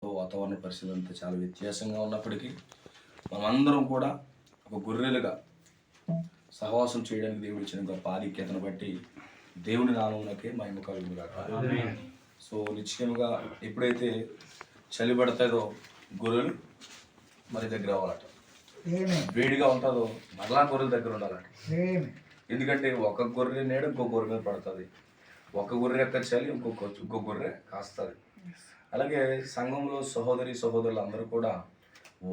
వాతావరణ పరిస్థితులు అంతా చాలా వ్యత్యాసంగా ఉన్నప్పటికీ మనమందరం కూడా ఒక గొర్రెలుగా సహవాసం చేయడానికి దేవుడు ఇచ్చిన గొప్ప ఆధిక్యతను బట్టి దేవుని నామమునకే మహిమ కలుగునుగాక. సో నిశ్చయముగా ఎప్పుడైతే చలి పడతాదో గొర్రెలు మరి దగ్గర అవ్వాలట, వేడిగా ఉంటుందో మరలా గొర్రెల దగ్గర ఉండాలట. ఎందుకంటే ఒక గొర్రె నీడ ఇంకో గొర్రె మీద పడుతుంది, ఒక గొర్రె యొక్క చలి ఇంకో గొర్రె కాస్తుంది. అలాగే సంఘంలో సహోదరి సహోదరులు అందరూ కూడా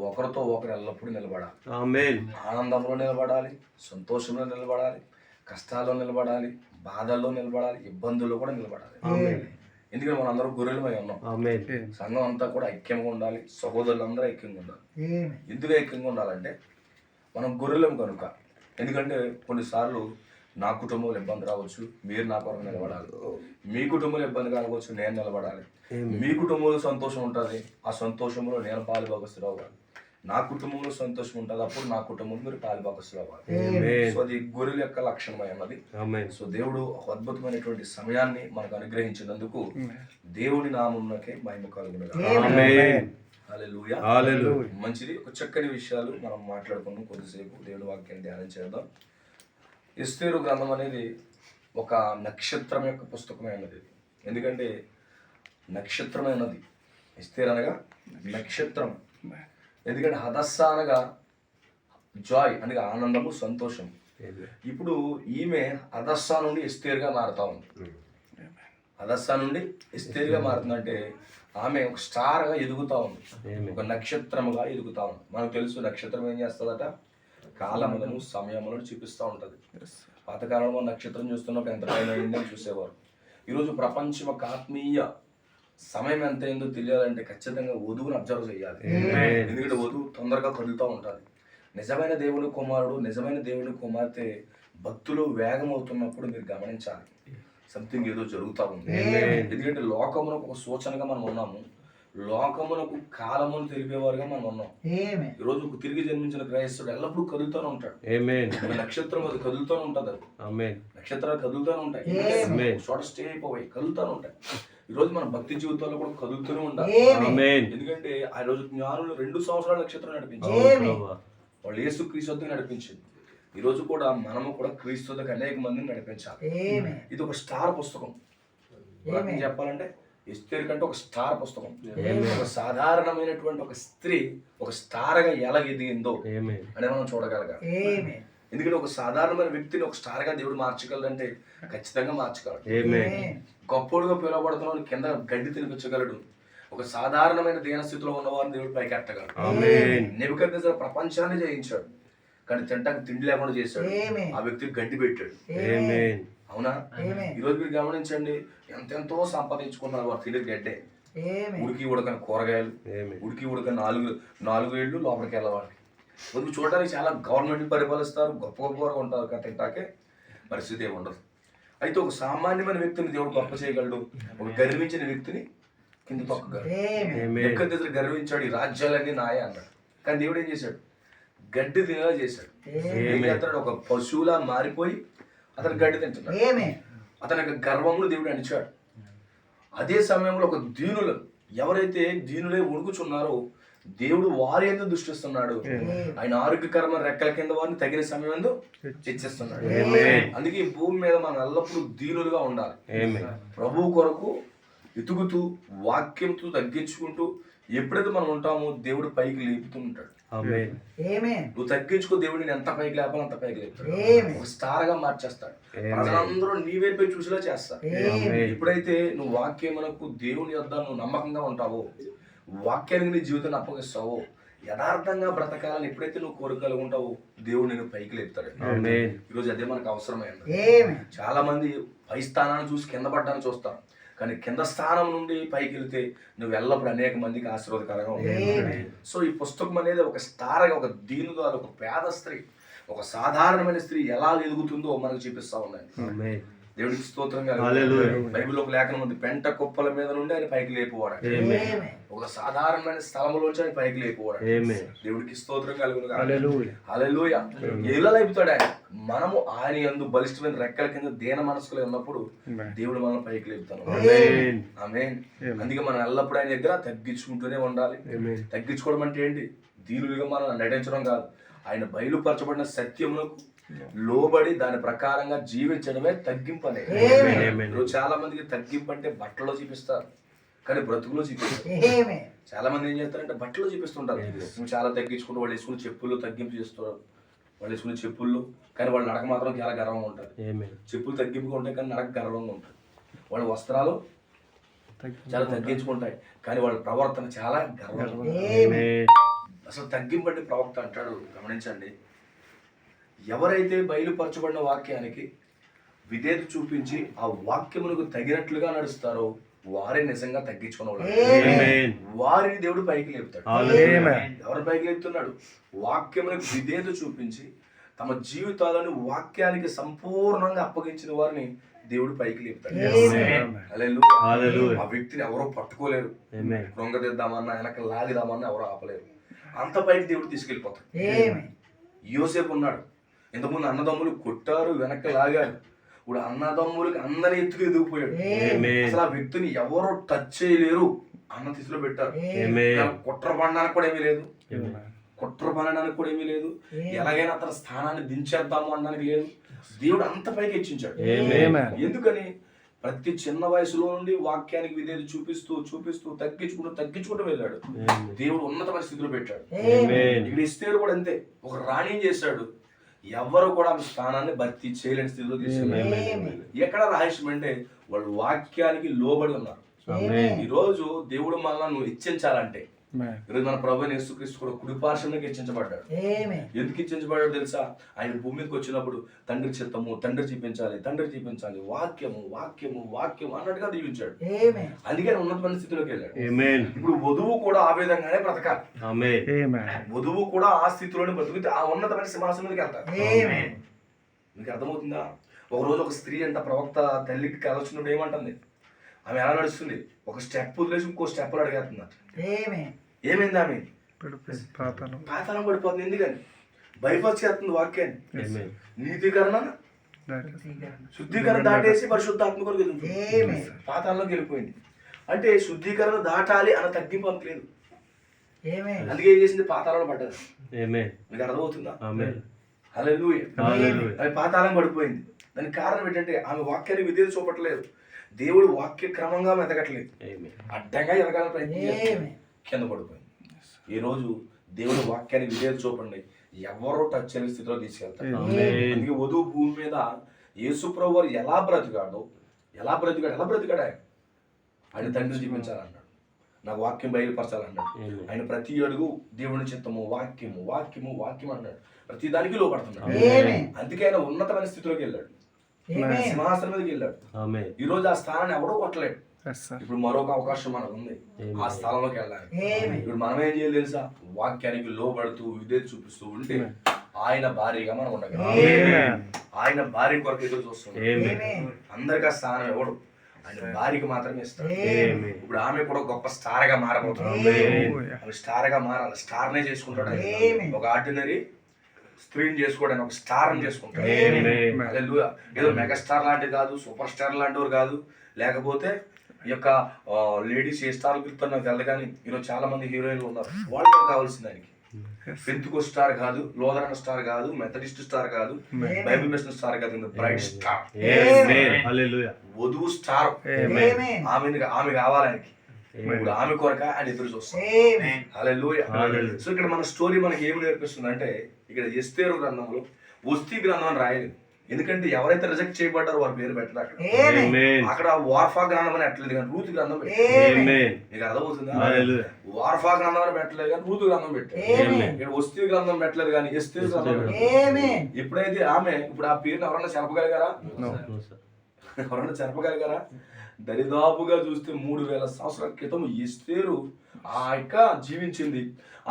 ఒకరితో ఒకరు ఎల్లప్పుడూ నిలబడాలి. ఆనందంలో నిలబడాలి, సంతోషంలో నిలబడాలి, కష్టాల్లో నిలబడాలి, బాధల్లో నిలబడాలి, ఇబ్బందుల్లో కూడా నిలబడాలి. ఎందుకంటే మనం అందరూ గొర్రెలమై ఉన్నాం. సంఘం అంతా కూడా ఐక్యంగా ఉండాలి, సహోదరులు అందరూ ఐక్యంగా ఉండాలి. ఎందుకు ఐక్యంగా ఉండాలంటే మనం గొర్రెలం కనుక. ఎందుకంటే కొన్నిసార్లు నా కుటుంబంలో ఇబ్బంది రావచ్చు, మీరు నా కొరకు నిలబడాలి. మీ కుటుంబంలో ఇబ్బంది కావచ్చు, నేను నిలబడాలి. మీ కుటుంబంలో సంతోషం ఉంటుంది, ఆ సంతోషంలో నేను పాలుభాగస్తులు అవ్వాలి. నా కుటుంబంలో సంతోషం ఉంటుంది, అప్పుడు నా కుటుంబం మీరు పాలుభాగస్తులు అవ్వాలి. సో అది గొర్రెల యొక్క లక్షణమై ఉన్నది. సో దేవుడు ఒక అద్భుతమైనటువంటి సమయాన్ని మనకు అనుగ్రహించినందుకు దేవుని నామమునకే మహిమ కలుగునుగాక. హల్లెలూయా. మంచిది. ఒక చక్కని విషయాలు మనం మాట్లాడుకున్నాం. కొద్దిసేపు దేవుని వాక్యాన్ని ధ్యానం చేద్దాం. ఎస్తేరు గ్రంథం అనేది ఒక నక్షత్రం యొక్క పుస్తకమైనది. ఎందుకంటే నక్షత్రమైనది ఎస్తేరు అనగా నక్షత్రం. ఎందుకంటే హదస్స అనగా జాయ్ అనగా ఆనందము, సంతోషం. ఇప్పుడు ఈమె హదస్స నుండి ఎస్తేరుగా మారుతా ఉంది. హదస్స నుండి ఎస్తేరుగా మారుతుందంటే ఆమె ఒక స్టార్గా ఎదుగుతా ఉంది, ఒక నక్షత్రముగా ఎదుగుతా ఉంది. మనకు తెలుసు నక్షత్రం ఏం చేస్తుందట, కాలములను సమయములను చూపిస్తూ ఉంటుంది. పాతకాలంలో నక్షత్రం చూస్తున్నప్పుడు ఎంత టైం అయిందని చూసేవారు. ఈరోజు ప్రపంచం ఒక ఆత్మీయ సమయం ఎంత అయిందో తెలియాలంటే ఖచ్చితంగా వధువుని అబ్జర్వ్ చేయాలి. ఎందుకంటే వధువు తొందరగా కదులుతూ ఉంటుంది. నిజమైన దేవుని కుమారుడు, నిజమైన దేవుని కుమార్తె భక్తులు వేగం అవుతున్నప్పుడు మీరు గమనించాలి, సంథింగ్ ఏదో జరుగుతూ ఉంది. ఎందుకంటే లోకమునకు ఒక సూచనగా మనం ఉన్నాము, లోకమునకు కాలమును తెలిపేవారుగా మనం ఉన్నాం. ఈ రోజు తిరిగి జన్మించిన క్రైస్తవుడు ఎల్లప్పుడూ కదులుతూనే ఉంటాడు. నక్షత్రం అది కదులుతూనే ఉంటుంది. అది నక్షత్రాలు కదులుతూనే ఉంటాయి, చోట స్టే అయిపోయి కదులుతూనే ఉంటాయి. ఈ రోజు మన భక్తి జీవితాల్లో కూడా కదులుతూనే ఉండాలి. ఎందుకంటే ఆ రోజు జ్ఞానులు 2 సంవత్సరాల నక్షత్రం నడిపించారు, వాళ్ళు యేసు క్రీస్తు నడిపించింది. ఈ రోజు కూడా మనము కూడా క్రీస్తుకి అనేక మందిని నడిపించాలి. ఇది ఒక స్టార్ పుస్తకం. చెప్పాలంటే ఎస్తేరు కంటే ఒక స్టార్ పుస్తకం. ఒక సాధారణమైనటువంటి ఒక స్త్రీ ఒక స్టార్గా ఎలా ఎదిగిందో అని మనం చూడగలగాలి. ఎందుకంటే ఒక సాధారణమైన వ్యక్తిని ఒక స్టార్గా దేవుడు మార్చగలడంటే ఖచ్చితంగా మార్చగలడు. గొప్పోడుగా పిలువబడుతున్న కింద గడ్డి తినిపించగలడు. ఒక సాధారణమైన దీనస్థితిలో ఉన్నవారిని దేవుడు పైకి ఎట్టగలడు. నెబుకద్నెజర్ ప్రపంచాన్ని జయించాడు, కానీ తింటానికి తిండి లేకుండా చేశాడు. ఆ వ్యక్తికి గడ్డి పెట్టాడు. అవునా? ఈరోజు మీరు గమనించండి, ఎంతెంతో సంపాదించుకున్నారు, వారు తినే గడ్డే. ఉడికి ఉడకని కూరగాయలు, ఉడికి ఉడకని 4 ఏళ్ళు లోపలికి వెళ్ళవాలి. ముందు చూడడానికి చాలా గవర్నమెంట్ పరిపాలిస్తారు, గొప్ప గొప్పగా ఉంటారు, కానీ తింటాకే పరిస్థితి ఏమి ఉండదు. అయితే ఒక సామాన్యమైన వ్యక్తిని దేవుడు గొప్ప చేయగలడు, ఒక గర్వించిన వ్యక్తిని కింద తొక్కగలడు. గర్వించాడు, ఈ రాజ్యాలన్నీ నాయ అన్నాడు. కానీ దేవుడు ఏం చేశాడు, గడ్డి తినేలా చేశాడు. ఏం చేస్తాడు, ఒక పశువులా మారిపోయి అతను గడ్డి తింటున్నాడు. అతని యొక్క గర్వములు దేవుడు అణిచాడు. అదే సమయంలో ఒక దీనులు, ఎవరైతే దీనులే ఉడుకుచున్నారో దేవుడు వారి ఎందుకు దృష్టిస్తున్నాడు. ఆయన ఆరోగ్యకరమైన రెక్కల కింద వారిని తగిన సమయం ఎందు హెచ్చిస్తున్నాడు. అందుకే ఈ భూమి మీద మనం ఎల్లప్పుడూ దీనులుగా ఉండాలి. ప్రభువు కొరకు ఎతుకుతూ వాక్యంతో తగ్గించుకుంటూ ఎప్పుడైతే మనం ఉంటామో దేవుడు పైకి లేపుతూ ఉంటాడు. నువ్వు తగ్గించుకో, దేవుడిని ఎంత పైకి లేపాలో అంత పైకి లేపుతాడు. ఒక స్టార్ గా మార్చేస్తాడు. ప్రజలందరూ నీ వైపే చూసేలా చేస్తారు. ఎప్పుడైతే నువ్వు వాక్యమునకు దేవుని యొద్ద నువ్వు నమ్మకంగా ఉంటావో, వాక్యానికి నీ జీవితాన్ని అప్పగిస్తావో, యథార్థంగా బ్రతకాలని ఎప్పుడైతే నువ్వు కోరికలు ఉంటావో దేవుడు నేను పైకి లేపుతాడు. ఈరోజు అదే మనకు అవసరమైంది. చాలా మంది పై స్థానాన్ని చూసి కింద పడ్డాన్ని చూస్తాం, కానీ కింద స్థానం నుండి పైకి వెళితే నువ్వు ఎల్లప్పుడు అనేక మందికి ఆశీర్వాదకరంగా ఉంటుంది. సో ఈ పుస్తకం అనేది ఒక స్టార్గా, ఒక దీనుగా, ఒక పేద స్త్రీ, ఒక సాధారణమైన స్త్రీ ఎలా ఎదుగుతుందో మనకు చూపిస్తా ఉన్నాయి. దేవుడికి స్తోత్రం కలుగును. హల్లెలూయా. బైబిల్లో ఒక లేఖనం ఉంది, పెంట కుప్పల మీద నుండి ఆయన పైకి లేపువాడు. ఒక సాధారణమైన స్థలంలోంచి ఆయన పైకి లేపువాడు. దేవుడికి స్తోత్రం కలుగును. హల్లెలూయా. ఎలా లేపుతాడు ఆయన? మనము ఆయన యందు బలిష్టమైన రెక్కల కింద దీన మనసులో ఉన్నప్పుడు దేవుడు మనం పైకి లేపుతాను. ఆమేన్. అందుకే మనం ఎల్లప్పుడూ ఆయన దగ్గర తగ్గించుకుంటూనే ఉండాలి. తగ్గించుకోవడం అంటే ఏంటి? దీనులుగా మనం నటించడం కాదు. ఆయన బయలుపరచబడిన సత్యములకు లోబడి దాని ప్రకారంగా జీవించడమే తగ్గింపు అనేది. ఇప్పుడు చాలా మందికి తగ్గింపు అంటే బట్టలో చూపిస్తారు, కానీ బ్రతుకులో చూపిస్తారు. చాలా మంది ఏం చేస్తారంటే బట్టలో చూపిస్తుంటారు. నువ్వు చాలా తగ్గించుకుంటూ వాళ్ళు వేసుకుని చెప్పుల్లో తగ్గింపు చేస్తున్నారు. వాళ్ళు వేసుకునే చెప్పుల్లో, కానీ వాళ్ళ నడక మాత్రం చాలా గర్వంగా ఉంటుంది. చెప్పులు తగ్గింపుగా ఉంటాయి, కానీ నడక గర్వంగా ఉంటుంది. వాళ్ళ వస్త్రాలు చాలా తగ్గించుకుంటాయి, కానీ వాళ్ళ ప్రవర్తన చాలా గర్వంగా. అసలు తగ్గింపు అంటే ప్రవక్త అంటాడు, గమనించండి. ఎవరైతే బయలుపరచబడిన వాక్యానికి విధేయత చూపించి ఆ వాక్యమునకు తగినట్లుగా నడుస్తారో వారే నిజంగా తగ్గించుకున్నవాడు. వారిని దేవుడు పైకి లేపుతాడు. ఎవరు పైకి లేపుతున్నాడు? వాక్యమునకు విధేయత చూపించి తమ జీవితాలను వాక్యానికి సంపూర్ణంగా అప్పగించిన వారిని దేవుడు పైకి లేపుతాడు. ఆ వ్యక్తిని ఎవరో పట్టుకోలేరు. కృంగదిద్దామన్నా వెనక లాగిదామన్నా ఎవరో ఆపలేరు. అంత పైకి దేవుడు తీసుకెళ్ళిపోతాడు. యోసేపు ఉన్నాడు. ఇంతకుముందు అన్నదమ్ములు కొట్టారు, వెనక్కి లాగారు. ఇప్పుడు అన్నదమ్ములకి అందరి ఎత్తుకు ఎదిగిపోయాడు. అసలు ఆ వ్యక్తిని ఎవరో టచ్ చేయలేరు అన్న స్థితిలో పెట్టారు. కుట్ర పడడానికి కూడా ఏమీ లేదు. కుట్ర పడడానికి కూడా ఏమీ లేదు. ఎలాగైనా అతని స్థానాన్ని దించేద్దాము అనడానికి లేదు. దేవుడు అంత పైకి హెచ్చించాడు. ఎందుకని? ప్రతి చిన్న వయసులో నుండి వాక్యానికి విధేయత చూపిస్తూ చూపిస్తూ తగ్గించుకుంటూ వెళ్ళాడు. దేవుడు ఉన్నతమైన స్థితిలో పెట్టాడు. ఇక్కడ ఎస్తేరు కూడా అంతే. ఒక రాణి చేశాడు, ఎవరు కూడా ఆమె స్థానాన్ని భర్తీ చేయలేని స్థితిలో తీసుకెళ్ళారు. ఎక్కడ రహస్యం అంటే వాళ్ళు వాక్యానికి లోబడి ఉన్నారు. ఈ రోజు దేవుడు మనల్ని నువ్వు హెచ్చించాలంటే, ఈరోజు మన ప్రభువైన యేసుక్రీస్తు కూడా కుడిపార్శ్వంలోకి హెచ్చించబడ్డాడు. ఎందుకు హెచ్చించబడ్డాడు తెలుసా? ఆయన భూమి మీదకి వచ్చినప్పుడు తండ్రి చిత్తము, తండ్రి చూపించాలి, వాక్యము వాక్యము వాక్యము అన్నట్టుగా దీవించాడు. అందుకే ఉన్నతమైన స్థితిలోకి వెళ్ళాడు. ఇప్పుడు వధువు కూడా ఆ విధంగానే బ్రతకాలి. వధువు కూడా ఆ స్థితిలోనే బ్రతుకుతే ఆ ఉన్నతమైన సింహాసనం మీదకి వెళ్తారు. మీకు అర్థమవుతుందా? ఒకరోజు ఒక స్త్రీ అంట ప్రవక్త తల్లికి కలొచ్చినప్పుడు ఏమంటుంది? ఆమె ఎలా నడుస్తుంది? ఒక స్టెప్ వదిలేసి ఇంకో స్టెప్ అడిగేస్తున్నారు. ఏమైంది? ఆమె పాతాళం పడిపోతుంది. ఎందుకని? బైపాస్ చేస్తుంది వాక్యాన్ని. నీతీకరణ శుద్ధీకరణ దాటేసి పరిశుద్ధాత్మ కొరకు వెళ్తుంది. పాతాళంలోకి వెళ్ళిపోయింది. అంటే శుద్ధీకరణ దాటాలి అన్న తగ్గింపు అంత లేదు. అందుకే ఏం చేసింది? పాతాళంలో పడ్డది. మీకు అర్థమవుతుందా? హల్లెలూయా. అది పాతాళం పడిపోయింది. దానికి కారణం ఏంటంటే ఆమె వాక్యాన్ని విధేయత చూపట్లేదు. దేవుడు వాక్య క్రమంగా మెదగట్లేదు. అడ్డంగా ఎదగాలని ప్రయత్నం కింద పడిపోయింది. ఈ రోజు దేవుడు వాక్యాన్ని విధేయత చూపండి, ఎవరో టచ్ చేయని స్థితిలో తీసుకెళ్తారు. అందుకే వధువు భూమి మీద యేసు ప్రభువు వారు ఎలా బ్రతికాడు ఆయన తండ్రి చూపించాలన్నాడు. నాకు వాక్యం బయలుపరచాలన్నాడు. ఆయన ప్రతి అడుగు దేవుని చిత్తము, వాక్యము వాక్యము వాక్యం అన్నాడు. ప్రతి దానికి లోపడుతున్నాడు. అందుకే ఆయన ఉన్నతమైన స్థితిలోకి వెళ్ళాడు. సింహాసనం మీదకి వెళ్ళాడు. ఈ రోజు ఆ స్థానాన్ని ఎవడో కొట్టలేడు. ఇప్పుడు మరొక అవకాశం మనకు ఉంది ఆ స్థలంలోకి వెళ్ళాలి. ఇప్పుడు మనం ఏం చేయాలి తెలుసా? వాక్యానికి లోబడుతూ విధేయత చూపిస్తూ ఉంటే ఆయన భార్యగా మనం ఉండగలం. ఆయన భార్య కొరకు ఎదురు చూస్తుంది. అందరికీ ఆ స్థానం ఎవడు? ఆయన భార్యకి మాత్రమే ఇస్తాడు. ఇప్పుడు ఆమె కూడా గొప్ప స్టార్ గా మారబోతుంది. ఆమె స్టార్ గా మారాలి. స్టార్నే చేసుకుంటాడు. ఒక ఆర్డినరీ స్క్రీన్ చేసుకోవడానికి ఒక స్టార్ అని చేసుకుంటాడు. ఏదో మెగా స్టార్ లాంటిది కాదు, సూపర్ స్టార్ లాంటివారు కాదు. లేకపోతే ఈ యొక్క లేడీస్ ఏ స్టార్ గుర్తున్నా నాకు తెల్ల, కానీ ఈరోజు చాలా మంది హీరోయిన్లు ఉన్నారు. వాళ్ళకి కావాల్సింది ఆయనకి పెంతుకో స్టార్ కాదు, లోదరణ స్టార్ కాదు, మెథడిస్ట్ స్టార్ కాదు, బైబిల్ మిషన్ స్టార్ కాదు, బ్రైట్ స్టార్, వధువు స్టార్. ఆమె కావాలి ఆయనకి. ఇప్పుడు ఆమె కొరక ఆయన ఎదురు చూస్తాం. హల్లెలూయా. సో ఇక్కడ మన స్టోరీ మనకి ఏమి నేర్పిస్తుంది అంటే, ఇక్కడ ఎస్తేరు గ్రంథంలో వస్తీ గ్రంథం అని రాయలేదు. ఎందుకంటే ఎవరైతే రిజెక్ట్ చేయబడ్డారో వారి పేరు పెట్టరు అక్కడ. అక్కడ వార్ఫా గ్రంథం అని పెట్టలేదు, కానీ రూతు గ్రంథం పెట్టారు. నీకు అర్థమవుతుందా? వార్ఫా గ్రంథం అని పెట్టలేదు, కానీ రూతు గ్రంథం పెట్టారు. ఇక్కడ వస్తీ గ్రంథం పెట్టలేదు, కానీ ఎస్తేరు గ్రంథం పెట్టారు. ఎప్పుడైతే ఆమె ఇప్పుడు ఆ పేరుని ఎవరన్నా చెరపగలిగారా? దరిదాపుగా చూస్తే 3000 సంవత్సరాల క్రితం ఎస్తేరు ఆ యొక్క జీవించింది.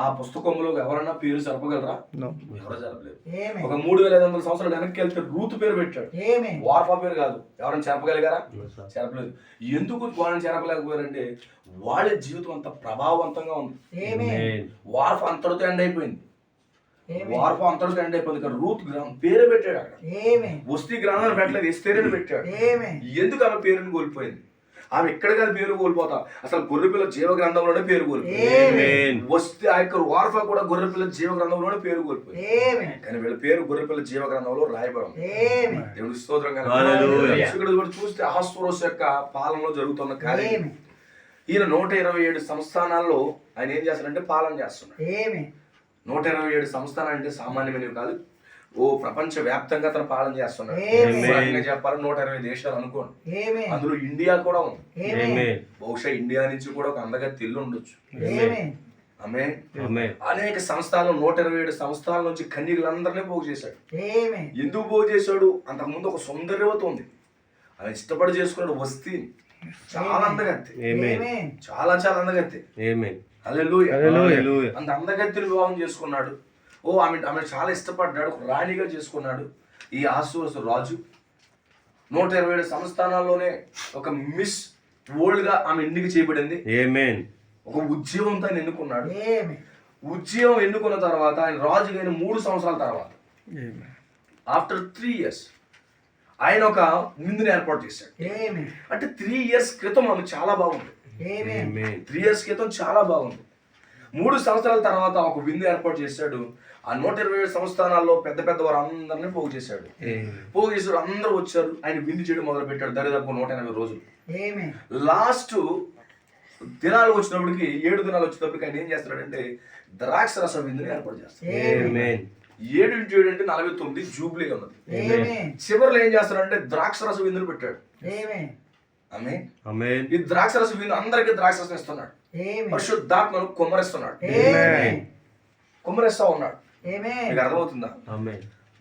ఆ పుస్తకంలో ఎవరన్నా పేరు జరపగలరా? ఎవరు జరపలేదు. ఒక 3500 సంవత్సరాలు వెనక్కి వెళ్తే రూతు పేరు పెట్టాడు, వార్ఫా పేరు కాదు. ఎవరైనా జరపగలిగారా? జరపలేదు. ఎందుకు వాళ్ళని జరపలేకపోయారంటే వాళ్ళ జీవితం అంత ప్రభావవంతంగా ఉంది. వార్ఫా అంతటితో ఎండ్ అయిపోయింది. వార్ఫా అంతటితో ఎండ్ అయిపోయింది. కానీ రూత్ గ్రామం పేరే పెట్టాడు. అక్కడ వస్తీ గ్రామాన్ని పెట్టలేదు, ఎస్తేరుని పెట్టాడు. ఎందుకు ఆమె పేరుని కోల్పోయింది? ఆమె ఎక్కడ కాదు పేరు కోల్పోతా, అసలు గొర్రెపిల్ల జీవ గ్రంథంలోనే పేరు కోల్పోయింది. వస్తే ఆ యొక్క వార్ఫా కూడా గొర్రెపిల్ల జీవ గ్రంథంలోనే పేరు కోల్పోయింది. కానీ వీళ్ళ పేరు గొర్రెపిల్ల జీవ గ్రంథంలో రాయబడింది. దేవుడి స్తోత్రం. ఇక్కడ చూస్తే అహస్వరోస్ యొక్క పాలనలో జరుగుతున్న కార్యం. ఈయన 127 సంస్థానాల్లో ఆయన ఏం చేస్తాడంటే పాలన చేస్తున్నాడు. 127 సంస్థానాలు అంటే సామాన్యమైనవి కాదు. ఓ ప్రపంచ వ్యాప్తంగా తన పాలన చేస్తున్నాడు. చెప్పాలి 120 దేశాలు అనుకోండి, అందులో ఇండియా కూడా ఉంది. బహుశా ఇండియా నుంచి కూడా ఒక అందగత్తి ఇల్లు ఉండొచ్చు. అనేక సంస్థలు 127 సంస్థల నుంచి కన్యకులందరినీ పోగు చేశాడు. ఎందుకు పోగు చేశాడు? అంతకుముందు ఒక సౌందర్యవత ఉంది, ఆయన ఇష్టపడి చేసుకున్నాడు. వస్తీ చాలా అందగత్తి, చాలా చాలా అందగత్తి. అంత అందగత్తిని వివాహం చేసుకున్నాడు. ఆమె చాలా ఇష్టపడ్డాడు, రాణిగా చేసుకున్నాడు. ఈ అహస్వేరోషు రాజు 127 సంస్థానాల్లోనే ఒక మిస్ వరల్డ్ గా ఆమె ఎన్నిక చేయబడింది. ఒక ఉద్యమంతో ఆయన ఎన్నుకున్నాడు. ఉద్యమం ఎన్నుకున్న తర్వాత ఆయన రాజుగా అయిన 3 సంవత్సరాల తర్వాత ఆఫ్టర్ 3 years ఆయన ఒక విందుని ఏర్పాటు చేశాడు. అంటే 3 years క్రితం ఆమె చాలా బాగుంది. 3 years క్రితం చాలా బాగుంది. 3 సంవత్సరాల తర్వాత ఒక విందు ఏర్పాటు చేశాడు. ఆ 127 సంస్థానాల్లో పెద్ద పెద్ద వారు అందరినీ పోగు చేశాడు. అందరూ వచ్చారు. ఆయన విందు చేయడం మొదలు పెట్టాడు. దరిదాపు 180 రోజులు. లాస్ట్ దినాలు వచ్చినప్పటికి 7 దినాలు వచ్చినప్పటికి ఆయన ఏం చేస్తాడంటే ద్రాక్ష రస విందుని ఏర్పాటు చేస్తాడు. 7 అంటే 49 జూబ్లీ ఉన్నది. చివరిలో ఏం చేస్తాడంటే ద్రాక్ష రస విందుని పెట్టాడు. ఈ ద్రాక్ష రస విందు అందరికీ ద్రాక్ష రసం ఇస్తున్నాడు. పరిశుద్ధాత్మను కుమ్మరిస్తున్నాడు, కుమ్మరిస్తా ఉన్నాడు. మీకు అర్థమవుతుందా?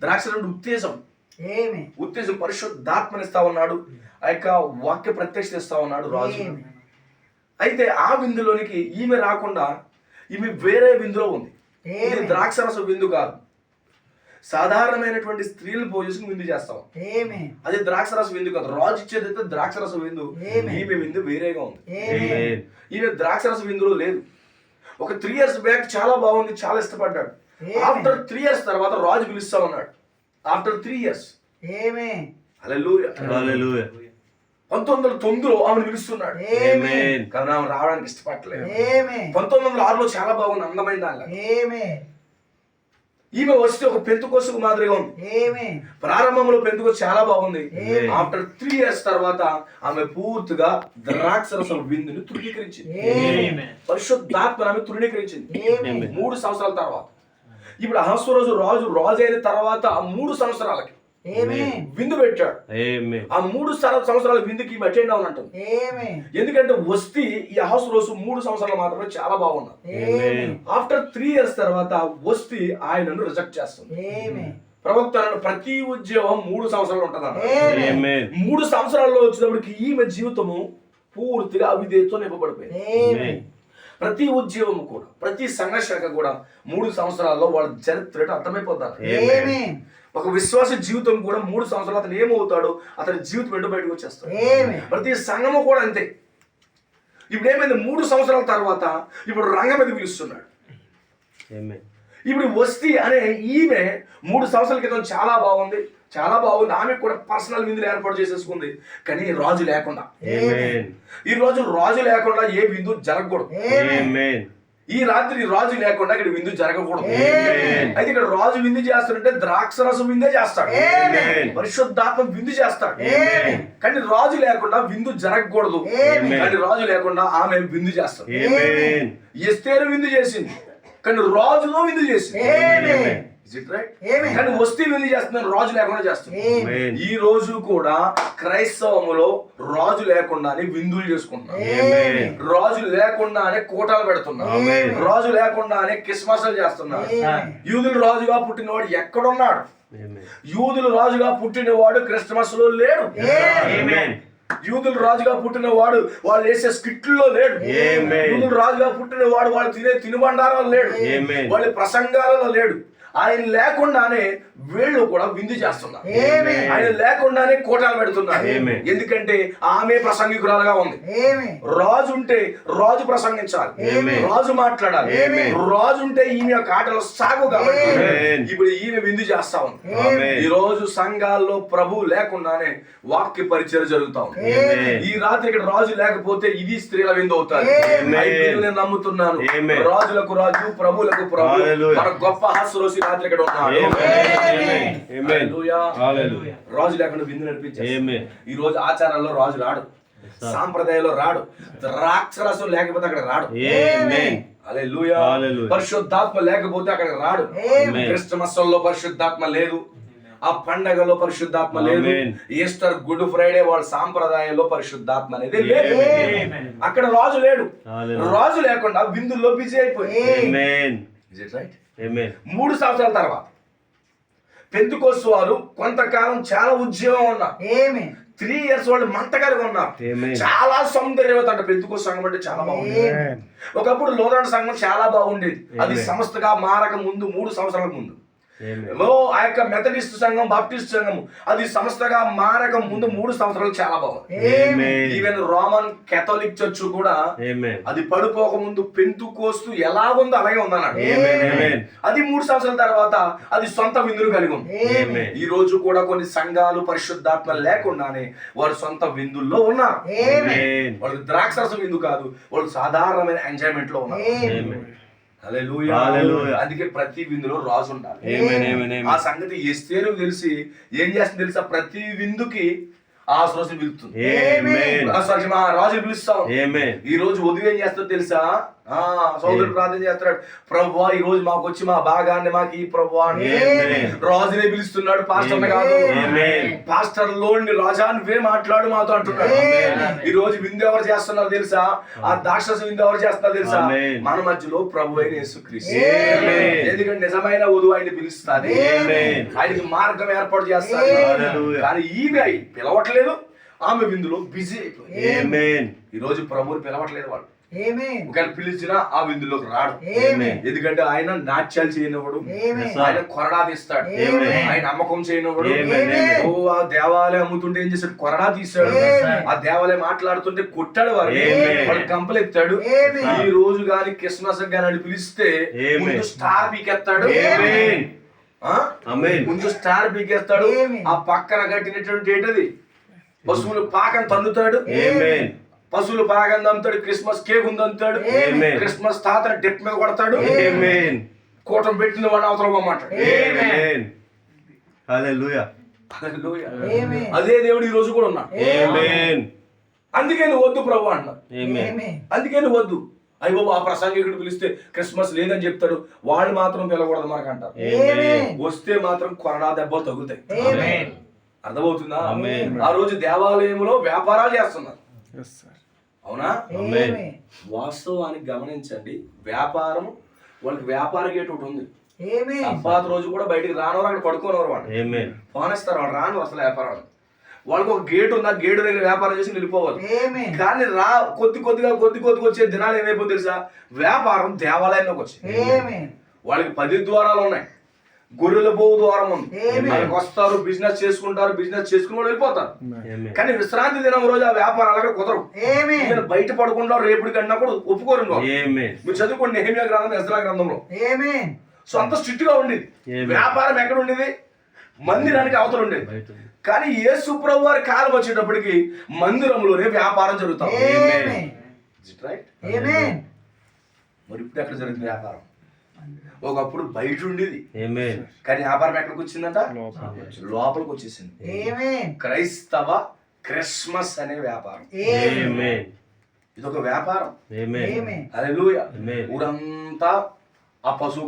ద్రాక్ష ఉత్తేజం, ఉత్తేజం పరిశుద్ధాత్మని ఇస్తా ఉన్నాడు. ఆ యొక్క వాక్య ప్రత్యక్షత ఇస్తా ఉన్నాడు రాజు. అయితే ఆ విందులోనికి ఈమె రాకుండా ఈమె వేరే విందులో ఉంది. ఇది ద్రాక్షరస విందు కాదు, సాధారణమైనటువంటి స్త్రీలు పోజేసుకుని విందు చేస్తాం. అది ద్రాక్షరస విందు కాదు. రాజు ఇచ్చేదైతే ద్రాక్షరస విందు. ఈమె విందు వేరేగా ఉంది. ఈమె ద్రాక్షరస విందులో లేదు. ఒక 3 years బ్యాక్ చాలా బాగుంది, చాలా ఇష్టపడ్డాడు. ఆఫ్టర్ 3 years తర్వాత రాజు పిలుస్తా ఉన్నాడు. ఆఫ్టర్ 3 years హల్లెలూయా 1909లో ఆమెను పిలుస్తున్నాడు. కానీ ఆమె రావడానికి ఇష్టపడలేదు. 1906లో చాలా బాగుంది, అందమైన దానిలా. ఈమె వస్తే ఒక పెంతుకోసుకు మాదిరిగా ఉంది. ప్రారంభంలో పెంతుకోసు చాలా బాగుంది. ఆఫ్టర్ 3 years తర్వాత ఆమె పూర్తిగా ద్రాక్షరసం విందుని తృణీకరించింది. పరిశుద్ధాత్మ ఆమె తృణీకరించింది 3 సంవత్సరాల తర్వాత. ఇప్పుడు అహస్వేరోషు రాజు అయిన తర్వాత 3 సంవత్సరాలకి విందు పెట్టాడు. ఆ 3 సంవత్సరాల విందుకి అటెండ్ అవునంటుంది. ఎందుకంటే వస్తీ ఈ అహస్వేరోషు 3 సంవత్సరాలు మాత్రమే చాలా బాగున్నారు. ఆఫ్టర్ 3 years తర్వాత వస్తీ ఆయనను రిజెక్ట్ చేస్తుంది. ప్రవక్త ప్రతి ఉద్యోగం 3 సంవత్సరాలు ఉంటుందన్న. 3 సంవత్సరాల్లో వచ్చినప్పటికి ఈమె జీవితము పూర్తిగా అవిధేయతతో నింపబడిపోయింది. ప్రతి ఉద్యోగం కూడా, ప్రతి సంఘర్షణ కూడా 3 సంవత్సరాల్లో వాళ్ళ చరిత్ర అర్థమైపోతారు. ఒక విశ్వాస జీవితం కూడా 3 సంవత్సరాలు అతను ఏమవుతాడో అతని జీవితం ఎండు బయటకు వచ్చేస్తాడు. ప్రతి సంఘము కూడా అంతే. ఇప్పుడు ఏమైంది? 3 సంవత్సరాల తర్వాత ఇప్పుడు రంగం మీద పిలుస్తున్నాడు. ఇప్పుడు వస్తీ అనే ఈమె 3 సంవత్సరాల క్రితం చాలా బాగుంది, చాలా బాగుంది. ఆమె కూడా పర్సనల్ విందులు ఏర్పాటు చేసేసుకుంది. కానీ రాజు లేకుండా, ఈ రోజు రాజు లేకుండా ఏ విందు జరగకూడదు. ఈ రాత్రి రాజు లేకుండా ఇక్కడ విందు జరగకూడదు. అయితే ఇక్కడ రాజు విందు చేస్తాడంటే ద్రాక్షరసం విందే చేస్తాడు, పరిశుద్ధాత్మ విందు చేస్తాడు. కానీ రాజు లేకుండా విందు జరగకూడదు. కానీ రాజు లేకుండా ఆమె విందు చేస్తాడు. ఎస్తేరు విందు చేసింది, కానీ రాజులో విందు చేసింది. కానీ వస్తీ విందు చేస్తున్నాను, రాజు లేకుండా చేస్తున్నాను. ఈ రోజు కూడా క్రైస్తవములో రాజు లేకుండానే విందులు చేసుకుంటున్నాం. రాజు లేకుండానే కూటాలు పెడుతున్నాం. రాజు లేకుండానే క్రిస్మస్లు చేస్తున్నాం. యూదులు రాజుగా పుట్టినవాడు ఎక్కడున్నాడు? యూదులు రాజుగా పుట్టినవాడు క్రిస్మస్ లో లేడు. యూదులు రాజుగా పుట్టిన వాడు వాళ్ళు వేసే స్కిట్లో లేడు. యూదులు రాజుగా పుట్టిన వాడు వాళ్ళు తినే తినుబండారాలు లేడు. వాళ్ళ ప్రసంగాలలో లేడు. ఆయన లేకుండానే వీళ్ళు కూడా విందు చేస్తున్నారు. ఆయన లేకుండానే కోటాలు పెడుతున్నారు. ఎందుకంటే ఆమె ప్రసంగికురాలుగా ఉంది. రాజు ఉంటే రాజు ప్రసంగించాలి, రాజు మాట్లాడాలి. రాజు ఉంటే ఈమె యొక్క ఆటలు సాగు కాబట్టి ఇప్పుడు ఈమె విందు చేస్తా ఉంది. ఈ రోజు సంఘాల్లో ప్రభు లేకుండానే వాక్య పరిచయం జరుగుతా ఉంది. ఈ రాత్రి ఇక్కడ రాజు లేకపోతే ఇది స్త్రీల విందు అవుతారు. నేను నమ్ముతున్నాను, రాజులకు రాజు, ప్రభులకు ప్రభు, మన గొప్ప హాస్యరోసి రాత్రి ఇక్కడ ఉన్నాడు. రాజు లేకుండా విందు నడిపించారు. ఈ రోజు ఆచారాల్లో రాజు రాడు, సాంప్రదాయంలో రాడు, ద్రాక్షరసం లేకపోతే అక్కడ రాడు. హల్లెలూయా. పరిశుద్ధాత్మ లేకపోతే అక్కడ రాడు. క్రిస్మస్ లో పరిశుద్ధాత్మ లేదు, ఆ పండగలో పరిశుద్ధాత్మ లేదు, ఈస్టర్, గుడ్ ఫ్రైడే వాళ్ళ సాంప్రదాయంలో పరిశుద్ధాత్మ అనేది లేదు. అక్కడ రాజు లేడు. రాజు లేకుండా విందుల్లో బిజీ అయిపోయింది. 3 సంవత్సరాల తర్వాత పెంతెకోస్తు వారు కొంతకాలం చాలా ఉద్యమం ఉన్నారు. 3 years వాళ్ళు మంటగారిగా ఉన్నారు. చాలా సౌందర్యవత అంట. పెంతెకోస్తు సంఘం అంటే చాలా బాగుండేది. ఒకప్పుడు లోదరణ సంఘం చాలా బాగుండేది. అది సంస్థగా మారక ముందు 3 సంవత్సరాల ముందు. ఆ యొక్క మెథడిస్ట్ సంఘం, బాప్టిస్ట్ సంఘం అది సంస్థగా మారక ముందు 3 సంవత్సరాలు చాలా బాగుంది. ఈవెన్ రోమన్ కేథలిక్ చర్చ్ కూడా అది పడిపోక ముందు పెంతెకోస్తు ఎలా ఉందో అలాగే ఉందన్నాడు. అది 3 సంవత్సరాల తర్వాత అది సొంత విందులు కలిగి ఉంది. ఈ రోజు కూడా కొన్ని సంఘాలు పరిశుద్ధాత్మ లేకుండానే వారు సొంత విందుల్లో ఉన్నారు. వాళ్ళు ద్రాక్షరస విందు కాదు, వాళ్ళు సాధారణమైన ఎంజాయ్మెంట్ లో ఉన్నారు. హల్లెలూయా. అందుకే ప్రతి విందులో రాజు ఉండాలి. ఆ సంగతి ఎస్తేరు తెలిసి ఏం చేస్తుంది తెలుసా? ప్రతి విందుకి ఆశ్రోసం పిలుస్తుంది. రాజు పిలుస్తాం. ఈ రోజు ఉదయం ఏం చేస్తాడు తెలుసా? సోదరుడు ప్రార్థన చేస్తున్నాడు, ప్రభువా ఈ రోజు మాకు వచ్చి మా భాగాన్ని మాకు ఈ ప్రభువా అని రాజునే పిలుస్తున్నాడు. పాస్టర్ కాదు, పాస్టర్ లోని రాజా నువ్వే మాట్లాడు మాతో అంటున్నాడు. ఈ రోజు విందు ఎవరు చేస్తున్నారు తెలుసా? ఆ దాక్షస విందు ఎవరు చేస్తున్నారు తెలుసా? మన మధ్యలో ప్రభు అయిన యేసుక్రీస్తు. ఎందుకంటే నిజమైన వధువు ఆయన పిలుస్తాది, ఆయనకి మార్గం ఏర్పాటు చేస్తాది. కానీ ఈమె పిలవట్లేదు, ఆమె విందులో బిజీ అయిపోయింది. ఈ రోజు ప్రభువుని పిలవట్లేదు వాళ్ళు. ఒకవేళ పిలిచినా ఆ విందులోకి రాడు. ఎందుకంటే ఆయన నాట్యాలు చేయనివాడు, ఆయన కొరడా తీస్తాడు, ఆయన అమ్మకం చేయనివాడు. ఆ దేవాలయం అమ్ముతుంటే ఏం చేస్తాడు? కొరడా తీస్తాడు. ఆ దేవాలయం మాట్లాడుతుంటే కొట్టాడు, వాడు కంపలు ఎత్తాడు. ఈ రోజు గాని క్రిస్మస్ గాని పిలిస్తే ముందు స్టార్ పీకెత్తాడు, ముందు స్టార్ పీకేస్తాడు. ఆ పక్కన కట్టినటువంటి ఏంటది పశువులు పాకం తందుతాడు, పశువులు పాకం తంతాడు. క్రిస్మస్ కేక్ ఉందంతాడు, క్రిస్మస్ తాత డెప్ మీద కొడతాడు, కూటం పెట్టిన వాడిని అవతల పోమంటాడు. అదే దేవుడు ఈ రోజు కూడా ఉన్నాడు. అందుకే నువ్వు వద్దు ప్రభు అన్నా. అందుకే నువ్వు వద్దు. అయ్యో ఆ ప్రసంగికుడు పిలిస్తే క్రిస్మస్ లేదని చెప్తాడు, వాళ్ళు మాత్రం పిలవకూడదు మనకు అంటారు. వస్తే మాత్రం కొరడా దెబ్బలు తగులుతాయి. అర్థమవుతుందా? ఆ రోజు దేవాలయంలో వ్యాపారాలు చేస్తున్నారు. అవునా? వాస్తవానికి గమనించండి, వ్యాపారం వాళ్ళకి వ్యాపార గేట్ ఒకటి ఉంది. సబ్బాత్ రోజు కూడా బయటికి రానవారు, అక్కడ పడుకోనవారు, వాళ్ళు ఫోన్ ఇస్తారు, వాళ్ళు రాను అసలు వ్యాపారం. వాళ్ళకి ఒక గేట్ ఉంది, ఆ గేటు దగ్గర వ్యాపారం చేసి వెళ్ళిపోవాలి. కానీ కొద్ది వచ్చే దినాలు ఏమైపోతుంది తెలుసా? వ్యాపారం దేవాలయంలోకి వచ్చింది. వాళ్ళకి 10 ద్వారాలు ఉన్నాయి, గొర్రెల పోవు ద్వారం ఉంది. వాళ్ళకి వస్తారు, బిజినెస్ చేసుకుంటారు, బిజినెస్ చేసుకుని వాళ్ళు వెళ్ళిపోతారు. కానీ విశ్రాంతి దినం రోజు ఆ వ్యాపారాలు అక్కడ కుదరవు. బయట పడుకుంటారు, రేపుడి కన్నా కూడా ఒప్పుకోరు. మీరు చదువుకోండి నెహెమ్యా గ్రంథం, ఎజ్రా గ్రంథంలో. సో అంత స్ట్రిక్ట్ గా ఉండేది. వ్యాపారం ఎక్కడ ఉండేది? మందిరానికి అవతల ఉండేది. కానీ యేసు ప్రభు వారి కాలం వచ్చేటప్పటికి మందిరంలోనే వ్యాపారం జరుగుతాం. మరి ఇప్పుడు ఎక్కడ జరుగుతుంది వ్యాపారం? ఒకప్పుడు బయట ఉండేది, కానీ వ్యాపారం ఎక్కడికి వచ్చిందంట? లోపలికి వచ్చేసింది. క్రైస్తవ క్రిస్మస్ అనే వ్యాపారం. ఇది ఒక వ్యాపారం. హల్లెలూయా. ఊరంతా ఆ పశువు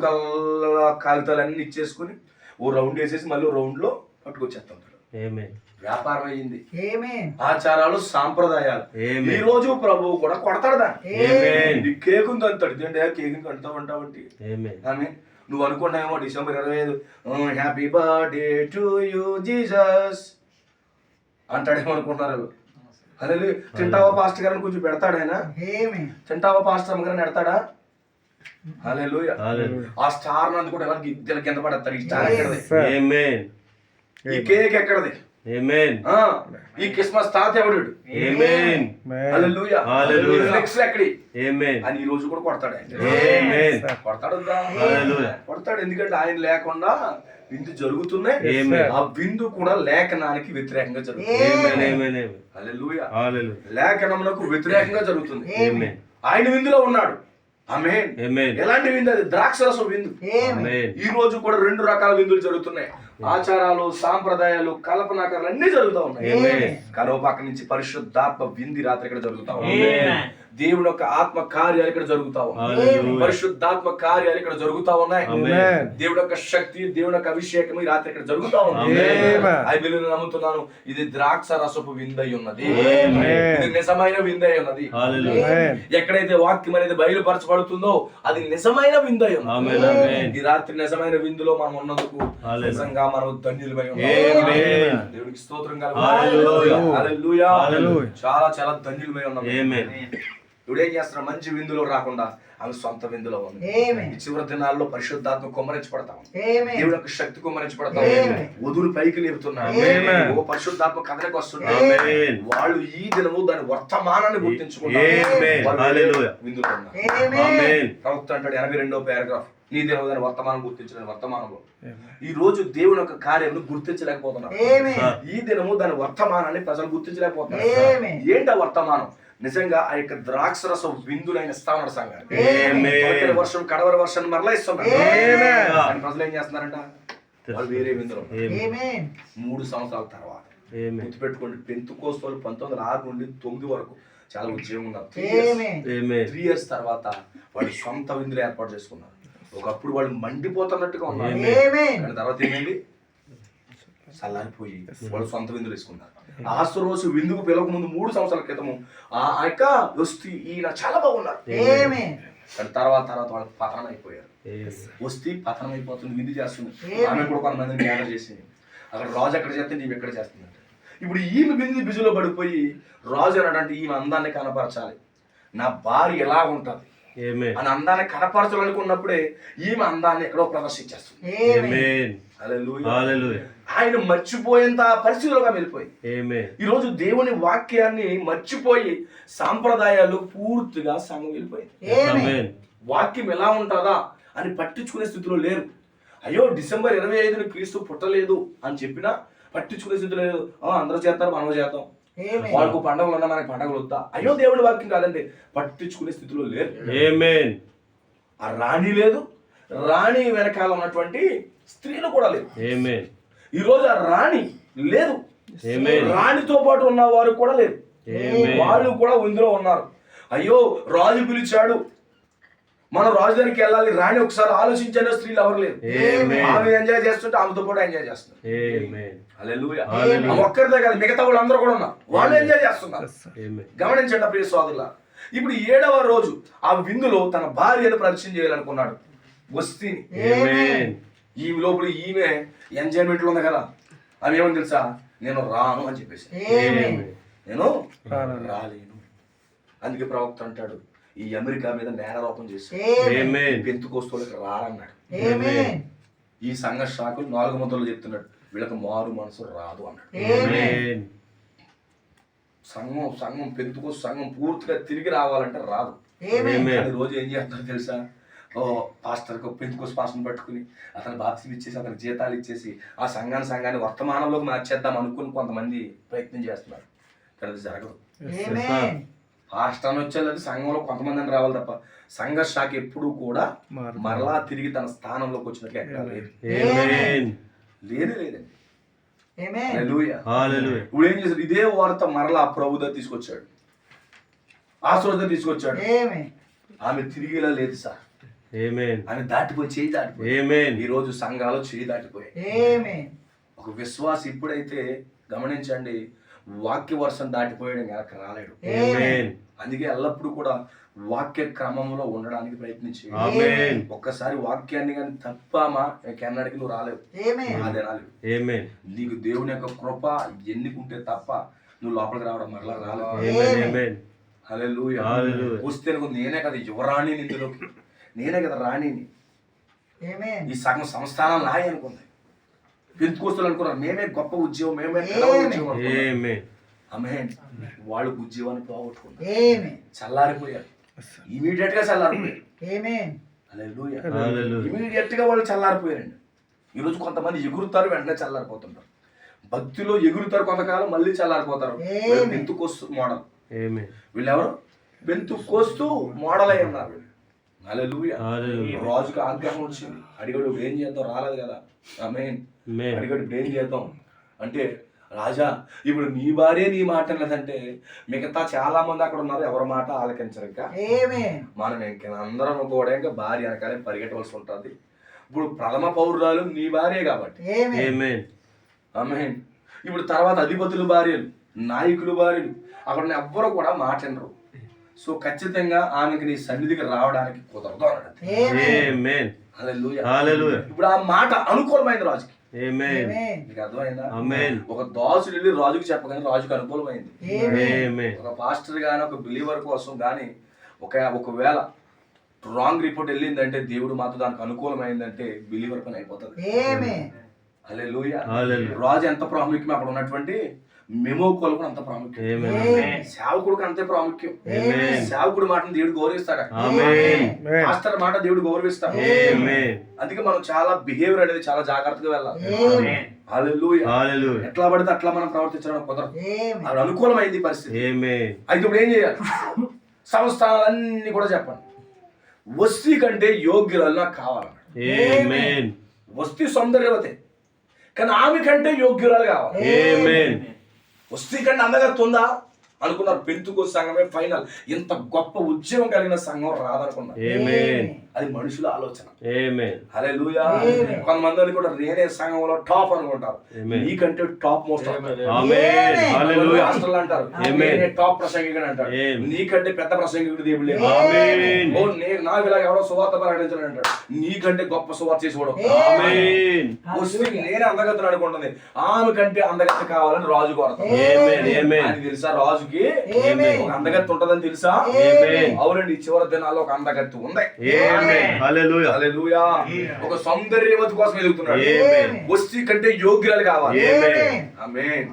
కాగితాలన్నీ ఇచ్చేసుకుని ఓ రౌండ్ వేసేసి మళ్ళీ రౌండ్ లో పట్టుకొచ్చేస్తాం. వ్యాపారం అయ్యింది. ఆచారాలు, సాంప్రదాయాలు. ఈ రోజు ప్రభువు కూడా కొడతాడు దాన్ని. కేక్ ఉంది అంటాడు, కేక్ కంటావు అంటావంటి. నువ్వు అనుకున్నావేమో December 25 happy birthday to you Jesus అంటాడేమో అనుకుంటున్నారు. హల్లెలూయా. తింటావా పాస్టర్ గారిని కొంచెం పెడతాడు ఆయన, తింటావా పాస్టర్ అమ్మ గారిని పెడతాడా? హల్లెలూయా. ఆ స్టార్ నందు కూడా కింద పడతాడు. ఈ స్టార్ ఎక్కడది? ఈ కేక్ ఎక్కడది? ఈ క్రిస్మస్ తాత ఎవడు? హల్లెలూయా. ఫ్లెక్స్ ఎక్కడి అని ఈ రోజు కూడా కొడతాడు ఆయన. కొడతాడు కొడతాడు. ఎందుకంటే ఆయన లేకుండా విందు జరుగుతున్నాయి. ఆ విందు కూడా లేఖనానికి వ్యతిరేకంగా జరుగుతుంది. హల్లెలూయా. లేఖనమునకు వ్యతిరేకంగా జరుగుతుంది. ఆయన విందులో ఉన్నాడు. ఆమేన్. ఎలాంటి విందు? అది ద్రాక్షరసం విందు. ఈ రోజు కూడా 2 రకాల విందులు జరుగుతున్నాయి. ఆచారాలు, సాంప్రదాయాలు, కల్పనాకారాలు అన్ని జరుగుతూ ఉన్నాయి. కరో పక్క నుంచి పరిశుద్ధాత్మ వింది రాత్రి ఇక్కడ జరుగుతా ఉంది. దేవుని యొక్క ఆత్మ కార్యాలు ఇక్కడ జరుగుతా ఉన్నాయి. పరిశుద్ధాత్మ కార్యాలు ఇక్కడ జరుగుతా ఉన్నాయి. దేవుడి యొక్క శక్తి, దేవుని యొక్క అభిషేకం ఈ రాత్రి ఇక్కడ జరుగుతా ఉంది. బైబిల్ నమ్ముతున్నాను, ఇది ద్రాక్ష రసపు విందై ఉన్నది. ఇది నిజమైన విందై ఉన్నది. ఎక్కడైతే వాక్యం అనేది బయలుపరచబడుతుందో అది నిజమైన విందై ఉన్నది. ఈ రాత్రి నిజమైన విందులో మనం ఉన్నందుకు నిజంగా మనం ధన్యులమై ఉన్నాం. దేవునికి స్తోత్రం హల్లెలూయా. చాలా చాలా ధన్యులమై ఉన్నాం. ఇప్పుడు ఏం చేస్తున్నాం? మంచి విందులో రాకుండా ఆమె సొంత విందులో ఉంది. ఈ చివరి దినాల్లో పరిశుద్ధాత్మ కుమ్మరించబడతాం. దేవుడి యొక్క శక్తి కుమ్మరించబడతాం. వధువులు పైకి లేపుతున్నారు. పరిశుద్ధాత్మ కథలకు వస్తున్నారు. వాళ్ళు ఈ దినము దాని వర్తమానాన్ని గుర్తించుకుంటారు. విందులో ఉన్నారు. ప్రవక్త అంటాడు 82వ పారాగ్రాఫ్, నీ దినము దాని వర్తమానం గుర్తించలేదు. వర్తమానంలో ఈ రోజు దేవుని యొక్క కార్యం గుర్తించలేకపోతున్నారు. ఈ దినము దాని వర్తమానాన్ని ప్రజలు గుర్తించలేకపోతున్నారు. ఏంటి ఆ వర్తమానం? నిజంగా ఆ యొక్క ద్రాక్షరసం విందులైన ఇస్తామన్నాడు సంఘాన్ని. వర్షం కడవరి వర్షాన్ని మరలా ఇస్తున్నారు. ప్రజలు ఏం చేస్తున్నారంట? వాళ్ళు వేరే విందులు. 3 సంవత్సరాల తర్వాత గుర్తుపెట్టుకోండి, పెంతెకోస్తు 1906 నుండి 9 వరకు చాలా ఉద్యోగం ఉన్నారు. 3 years తర్వాత వాళ్ళు సొంత విందులు ఏర్పాటు చేసుకున్నారు. ఒకప్పుడు వాళ్ళు మండిపోతున్నట్టుగా ఉన్నారు. కానీ తర్వాత ఏమైంది? చల్లారిపోయి వాళ్ళు సొంత విందులు వేసుకున్నారు. ఆస్తు రోజు విందుకు పిలవక ముందు 3 సంవత్సరాల క్రితము ఆ యొక్క వస్తీ ఈయన చాలా బాగున్నారు. కానీ తర్వాత వాళ్ళు పతనం అయిపోయారు. వస్తీ పతనం అయిపోతుంది, విందు చేస్తుంది. ఆమె కూడా కొంతమందిని గ్యాదర్ చేసింది. అక్కడ రాజు ఎక్కడ చేస్తే నీవు ఎక్కడ చేస్తుంది. ఇప్పుడు ఈమె విందు బిజులో పడిపోయి రాజు అన్నాడంటే ఈమె అందాన్ని కనపరచాలి, నా భార్య ఎలా ఉంటుంది అని అందాన్ని కనపరచాలనుకున్నప్పుడే ఈమె అందాన్ని ఎక్కడో ప్రదర్శించేస్తుంది. ఆయన మర్చిపోయేంత పరిస్థితులుగా వెళ్ళిపోయి ఈ రోజు దేవుని వాక్యాన్ని మర్చిపోయి సాంప్రదాయాలు పూర్తిగా సంఘం వెళ్ళిపోయింది. వాక్యం ఎలా ఉంటుందా అని పట్టించుకునే స్థితిలో లేరు. అయ్యో డిసెంబర్ 25ని క్రీస్తు పుట్టలేదు అని చెప్పినా పట్టించుకునే స్థితిలో లేదు. అందరూ చేస్తారు, మనం చేద్దాం. వాళ్ళకు పండుగలు ఉన్నా మనకి పండుగలు వద్దా? అయ్యో దేవుడి వాక్యం కాదండి, పట్టించుకునే స్థితిలో లేరు. ఆ రాణి లేదు, రాణి వెనకాల ఉన్నటువంటి స్త్రీలు కూడా లేదు. ఈ రోజు ఆ రాణి లేదు, రాణితో పాటు ఉన్న వారు కూడా లేరు. వాళ్ళు కూడా ఇందులో ఉన్నారు. అయ్యో రాజు పిలిచాడు, మనం రాజు దగ్గరికి వెళ్ళాలి, రాణి ఒకసారి ఆలోచించే స్త్రీలు ఎవరు లేరు. ఆమె ఎంజాయ్ చేస్తుంటే ఆమెతో పాటు ఎంజాయ్ చేస్తున్నారు. హల్లెలూయా. ఒక్కరిదే కాదు, మిగతా వాళ్ళు అందరూ కూడా ఉన్నారు, వాళ్ళు ఎంజాయ్ చేస్తున్నారు. గమనించండి ప్రియ సోదరులా. ఇప్పుడు 7వ రోజు ఆ విందులో తన భార్యను పరిచయం చేయాలనుకున్నాడు వస్తీని. ఈ లోపల ఈమె ఎంజాయ్మెంట్ లో ఉంది కదా, ఆమె ఏమని తెలుసా? నేను రాను అని చెప్పేసి, నేను రాలేను. అందుకే ప్రవక్త అంటాడు, ఈ అమెరికా మీద నేరారోపణ చేసి పెంతెకోస్తులకు రారన్నాడు. ఈ సంఘ శాఖలు 4 ముద్రలు చెప్తున్నాడు, వీళ్ళకి మారు మనసు రాదు అన్నాడు. సంఘం పెంతెకోస్తు సంఘం పూర్తిగా తిరిగి రావాలంటే రాదు. రోజు ఏం చేస్తారో తెలుసా? పాస్టర్కి పెంతెకోస్తు పాస్టర్ని పట్టుకుని అతను బాప్తిసం ఇచ్చేసి అతనికి జీతాలు ఇచ్చేసి ఆ సంఘాన్ని వర్తమానంలోకి మార్చేద్దాం అనుకుని కొంతమంది ప్రయత్నం చేస్తున్నారు. కానీ అది జరగదు. పాస్టర్ అని వచ్చేది సంఘంలో కొంతమంది అని రావాలి తప్ప సంఘ శాఖ ఎప్పుడు కూడా మరలా తిరిగి తన స్థానంలోకి వచ్చినట్టు ఎక్కడ లేదు. లేదండి. ఇప్పుడు ఏం చేశారు? ఇదే వార్త మరలా ప్రభు దగ్గర తీసుకొచ్చాడు, ఆశ్రద తీసుకొచ్చాడు. ఆమె తిరిగిలా లేదు సార్. ఆమె దాటిపోయి చేయి దాటిపోయి ఈ రోజు సంఘాలు చేయి దాటిపోయాయి. ఒక విశ్వాసి ఇప్పుడైతే గమనించండి, వాక్య వర్షం దాటిపోయాడు, వెనక్కి రాలేడు. అందుకే ఎల్లప్పుడూ కూడా వాక్య క్రమంలో ఉండడానికి ప్రయత్నించి ఒక్కసారి వాక్యాన్ని కానీ తప్పామా కెన్నడికి నువ్వు రాలేవు, అదే రాలేవు. నీకు దేవుని యొక్క కృప ఎన్నికుంటే తప్ప నువ్వు లోపలికి రావడం మరలా రాలేదు. ఆమేన్. హల్లెలూయా. వస్తే నేనే కదా యువరాణిని, ఇందులోకి నేనే కదా రాణిని. ఈ సగం సంస్థానం నాయ అనుకుంది. పెంతుకోస్తులు అనుకున్నారు మేమే గొప్ప ఉద్యోగం, మేమే ఆమేన్. వాళ్ళు ఉద్యోగాన్ని పోగొట్టుకున్నారు, చల్లారిపోయారు. ఇమీడియట్ గా చల్లారిపోయారు. హల్లెలూయా. ఇమీడియట్ గా వాళ్ళు చల్లారిపోయారండి. ఈరోజు కొంతమంది ఎగురుతారు, వెంటనే చల్లారిపోతుంటారు. భక్తిలో ఎగురుతారు కొంతకాలం, మళ్ళీ చల్లారిపోతారు. పెంతుకోస్తు మోడల్ వీళ్ళెవరు? పెంతుకోస్తు మోడల్ అయి ఉన్నారు. హల్లెలూయా. రాజుకి ఆగ్రహం వచ్చింది. అడిగాడు ఇప్పుడు ఏం చేద్దాం, రాలేదు కదా. ఆమేన్. అడిగాడు ఇప్పుడు ఏం చేద్దాం అంటే, రాజా ఇప్పుడు నీ భార్య నీ మాట లేదంటే మిగతా చాలా మంది అక్కడ ఉన్నారు, ఎవరి మాట ఆలకించరు. ఇంకా మనం ఇంకా అందరం కూడా ఇంకా భార్య వెనకాలే పరిగెట్టవలసి ఉంటుంది. ఇప్పుడు ప్రథమ పౌరురాలు నీ భార్య కాబట్టి. ఆమేన్. ఇప్పుడు తర్వాత అధిపతుల భార్యలు, నాయకుల భార్యలు అక్కడ ఎవ్వరు కూడా మాట్లాడరు. సో ఖచ్చితంగా ఆమెకి నీ సన్నిధికి రావడానికి కుదరదు అన్నాడు. హల్లెలూయా. ఇప్పుడు ఆ మాట అనుకూలమైంది రాజుకి. మీకు అర్థమైందా? ఒక దాసుడు వెళ్ళి రాజుకి చెప్పగానే రాజుకి అనుకూలమైంది. ఒక పాస్టర్ గానీ ఒక బిలీవర్ కోసం కానీ ఒకవేళ రాంగ్ రిపోర్ట్ వెళ్ళిందంటే దేవుడు మాత్రం దానికి అనుకూలమైందంటే బిలీవర్ పని అయిపోతుంది. హల్లెలూయా. రాజు ఎంత ప్రాముఖ్యం, అక్కడ ఉన్నటువంటి మెమోకోలు కూడా అంత ప్రాముఖ్యం, సేవకుడికి అంతే ప్రాముఖ్యం. సేవకుడి మాటను దేవుడు గౌరవిస్తాడు, పాస్టర్ మాట దేవుడు గౌరవిస్తాడు. అందుకే మనం చాలా బిహేవియర్ అనేది చాలా జాగ్రత్తగా వెళ్ళాలి. హల్లెలూయా. ఎట్లా పడితే అట్లా మనం ప్రవర్తించడం కుదరదు. అది అనుకూలమైంది పరిస్థితి. అయితే ఇప్పుడు ఏం చేయాలి? సంస్థలన్నీ కూడా చెప్పండి. వస్తీ కంటే యోగ్యురాలు నాకు కావాలన్నాడు. వస్తీ సౌందర్యవతే, కానీ ఆమె కంటే యోగ్యురాలు కావాలి. వస్తీ కంటే అందగత్తుందా అనుకున్నారు. పెంతుకోస్తు సంఘమే ఫైనల్. ఇంత గొప్ప ఉద్యమం కలిగిన సంఘం రాదనుకున్నారు. అది మనుషుల ఆలోచన. హల్లెలూయా. కొంతమంది కూడా నేనే సంఘంలో టాప్ అనుకుంటారు. నీకంటే టాప్ మోస్ట్ అంటారు. నేనే టాప్ ప్రసంగికుడు అంటారు. నీకంటే పెద్ద ప్రసంగికుడు దేవుడు లేదు. నాకు ఇలా ఎవరో సువార్త ప్రకటించాలని అంటాడు. నీకంటే గొప్ప సువార్త చేసేవాడు. నేనే అందగత్తను అనుకుంటుంది. ఆమె కంటే అందగత్త కావాలని రాజు కోరతాడు. తెలుసా రాజుకి ఒక అందగత్త ఉంటదని తెలుసా? అవునండి, చివరి దినాల్లో ఒక అందగత్త ఉంది. హల్లెలూయా. ఒక సౌందర్యవతి కోసం ఎదుగుతున్నాడు. వస్తీ కంటే యోగ్యురాలు కావాలి. ఆమేన్.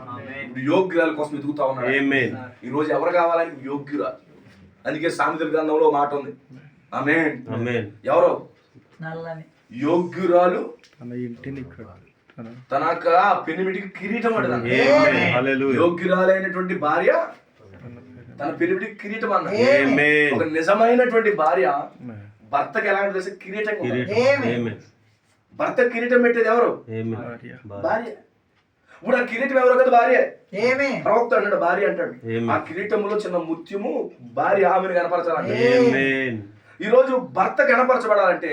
ఇప్పుడు యోగ్యురాల కోసం ఎదుగుతా ఉన్నాడు. ఈ రోజు ఎవరు కావాలని? యోగ్యురాలు. అందుకే సామెతల గ్రంథంలో మాట ఉంది. ఆమేన్. ఎవరు? యోగ్యురాలు తనక పెనిమిటికి కిరీటం అన్నది. యోగ్యురాలైనటువంటి భార్య తన పెనిమిటికి కిరీటం అన్నది. ఒక నిజమైనటువంటి భార్య భర్తకి ఎలాంటి తెలుసు? కిరీటం. భర్త కిరీటం పెట్టేది ఎవరు? భార్య. ఇప్పుడు ఆ కిరీటం ఎవరో కదా? భార్య. ప్రవక్త అన్నాడు భార్య అంటాడు. ఆ కిరీటంలో చిన్న ముత్యము భార్య ఆమెను కనపరచాలంటే. ఈ రోజు భర్త కనపరచబడాలంటే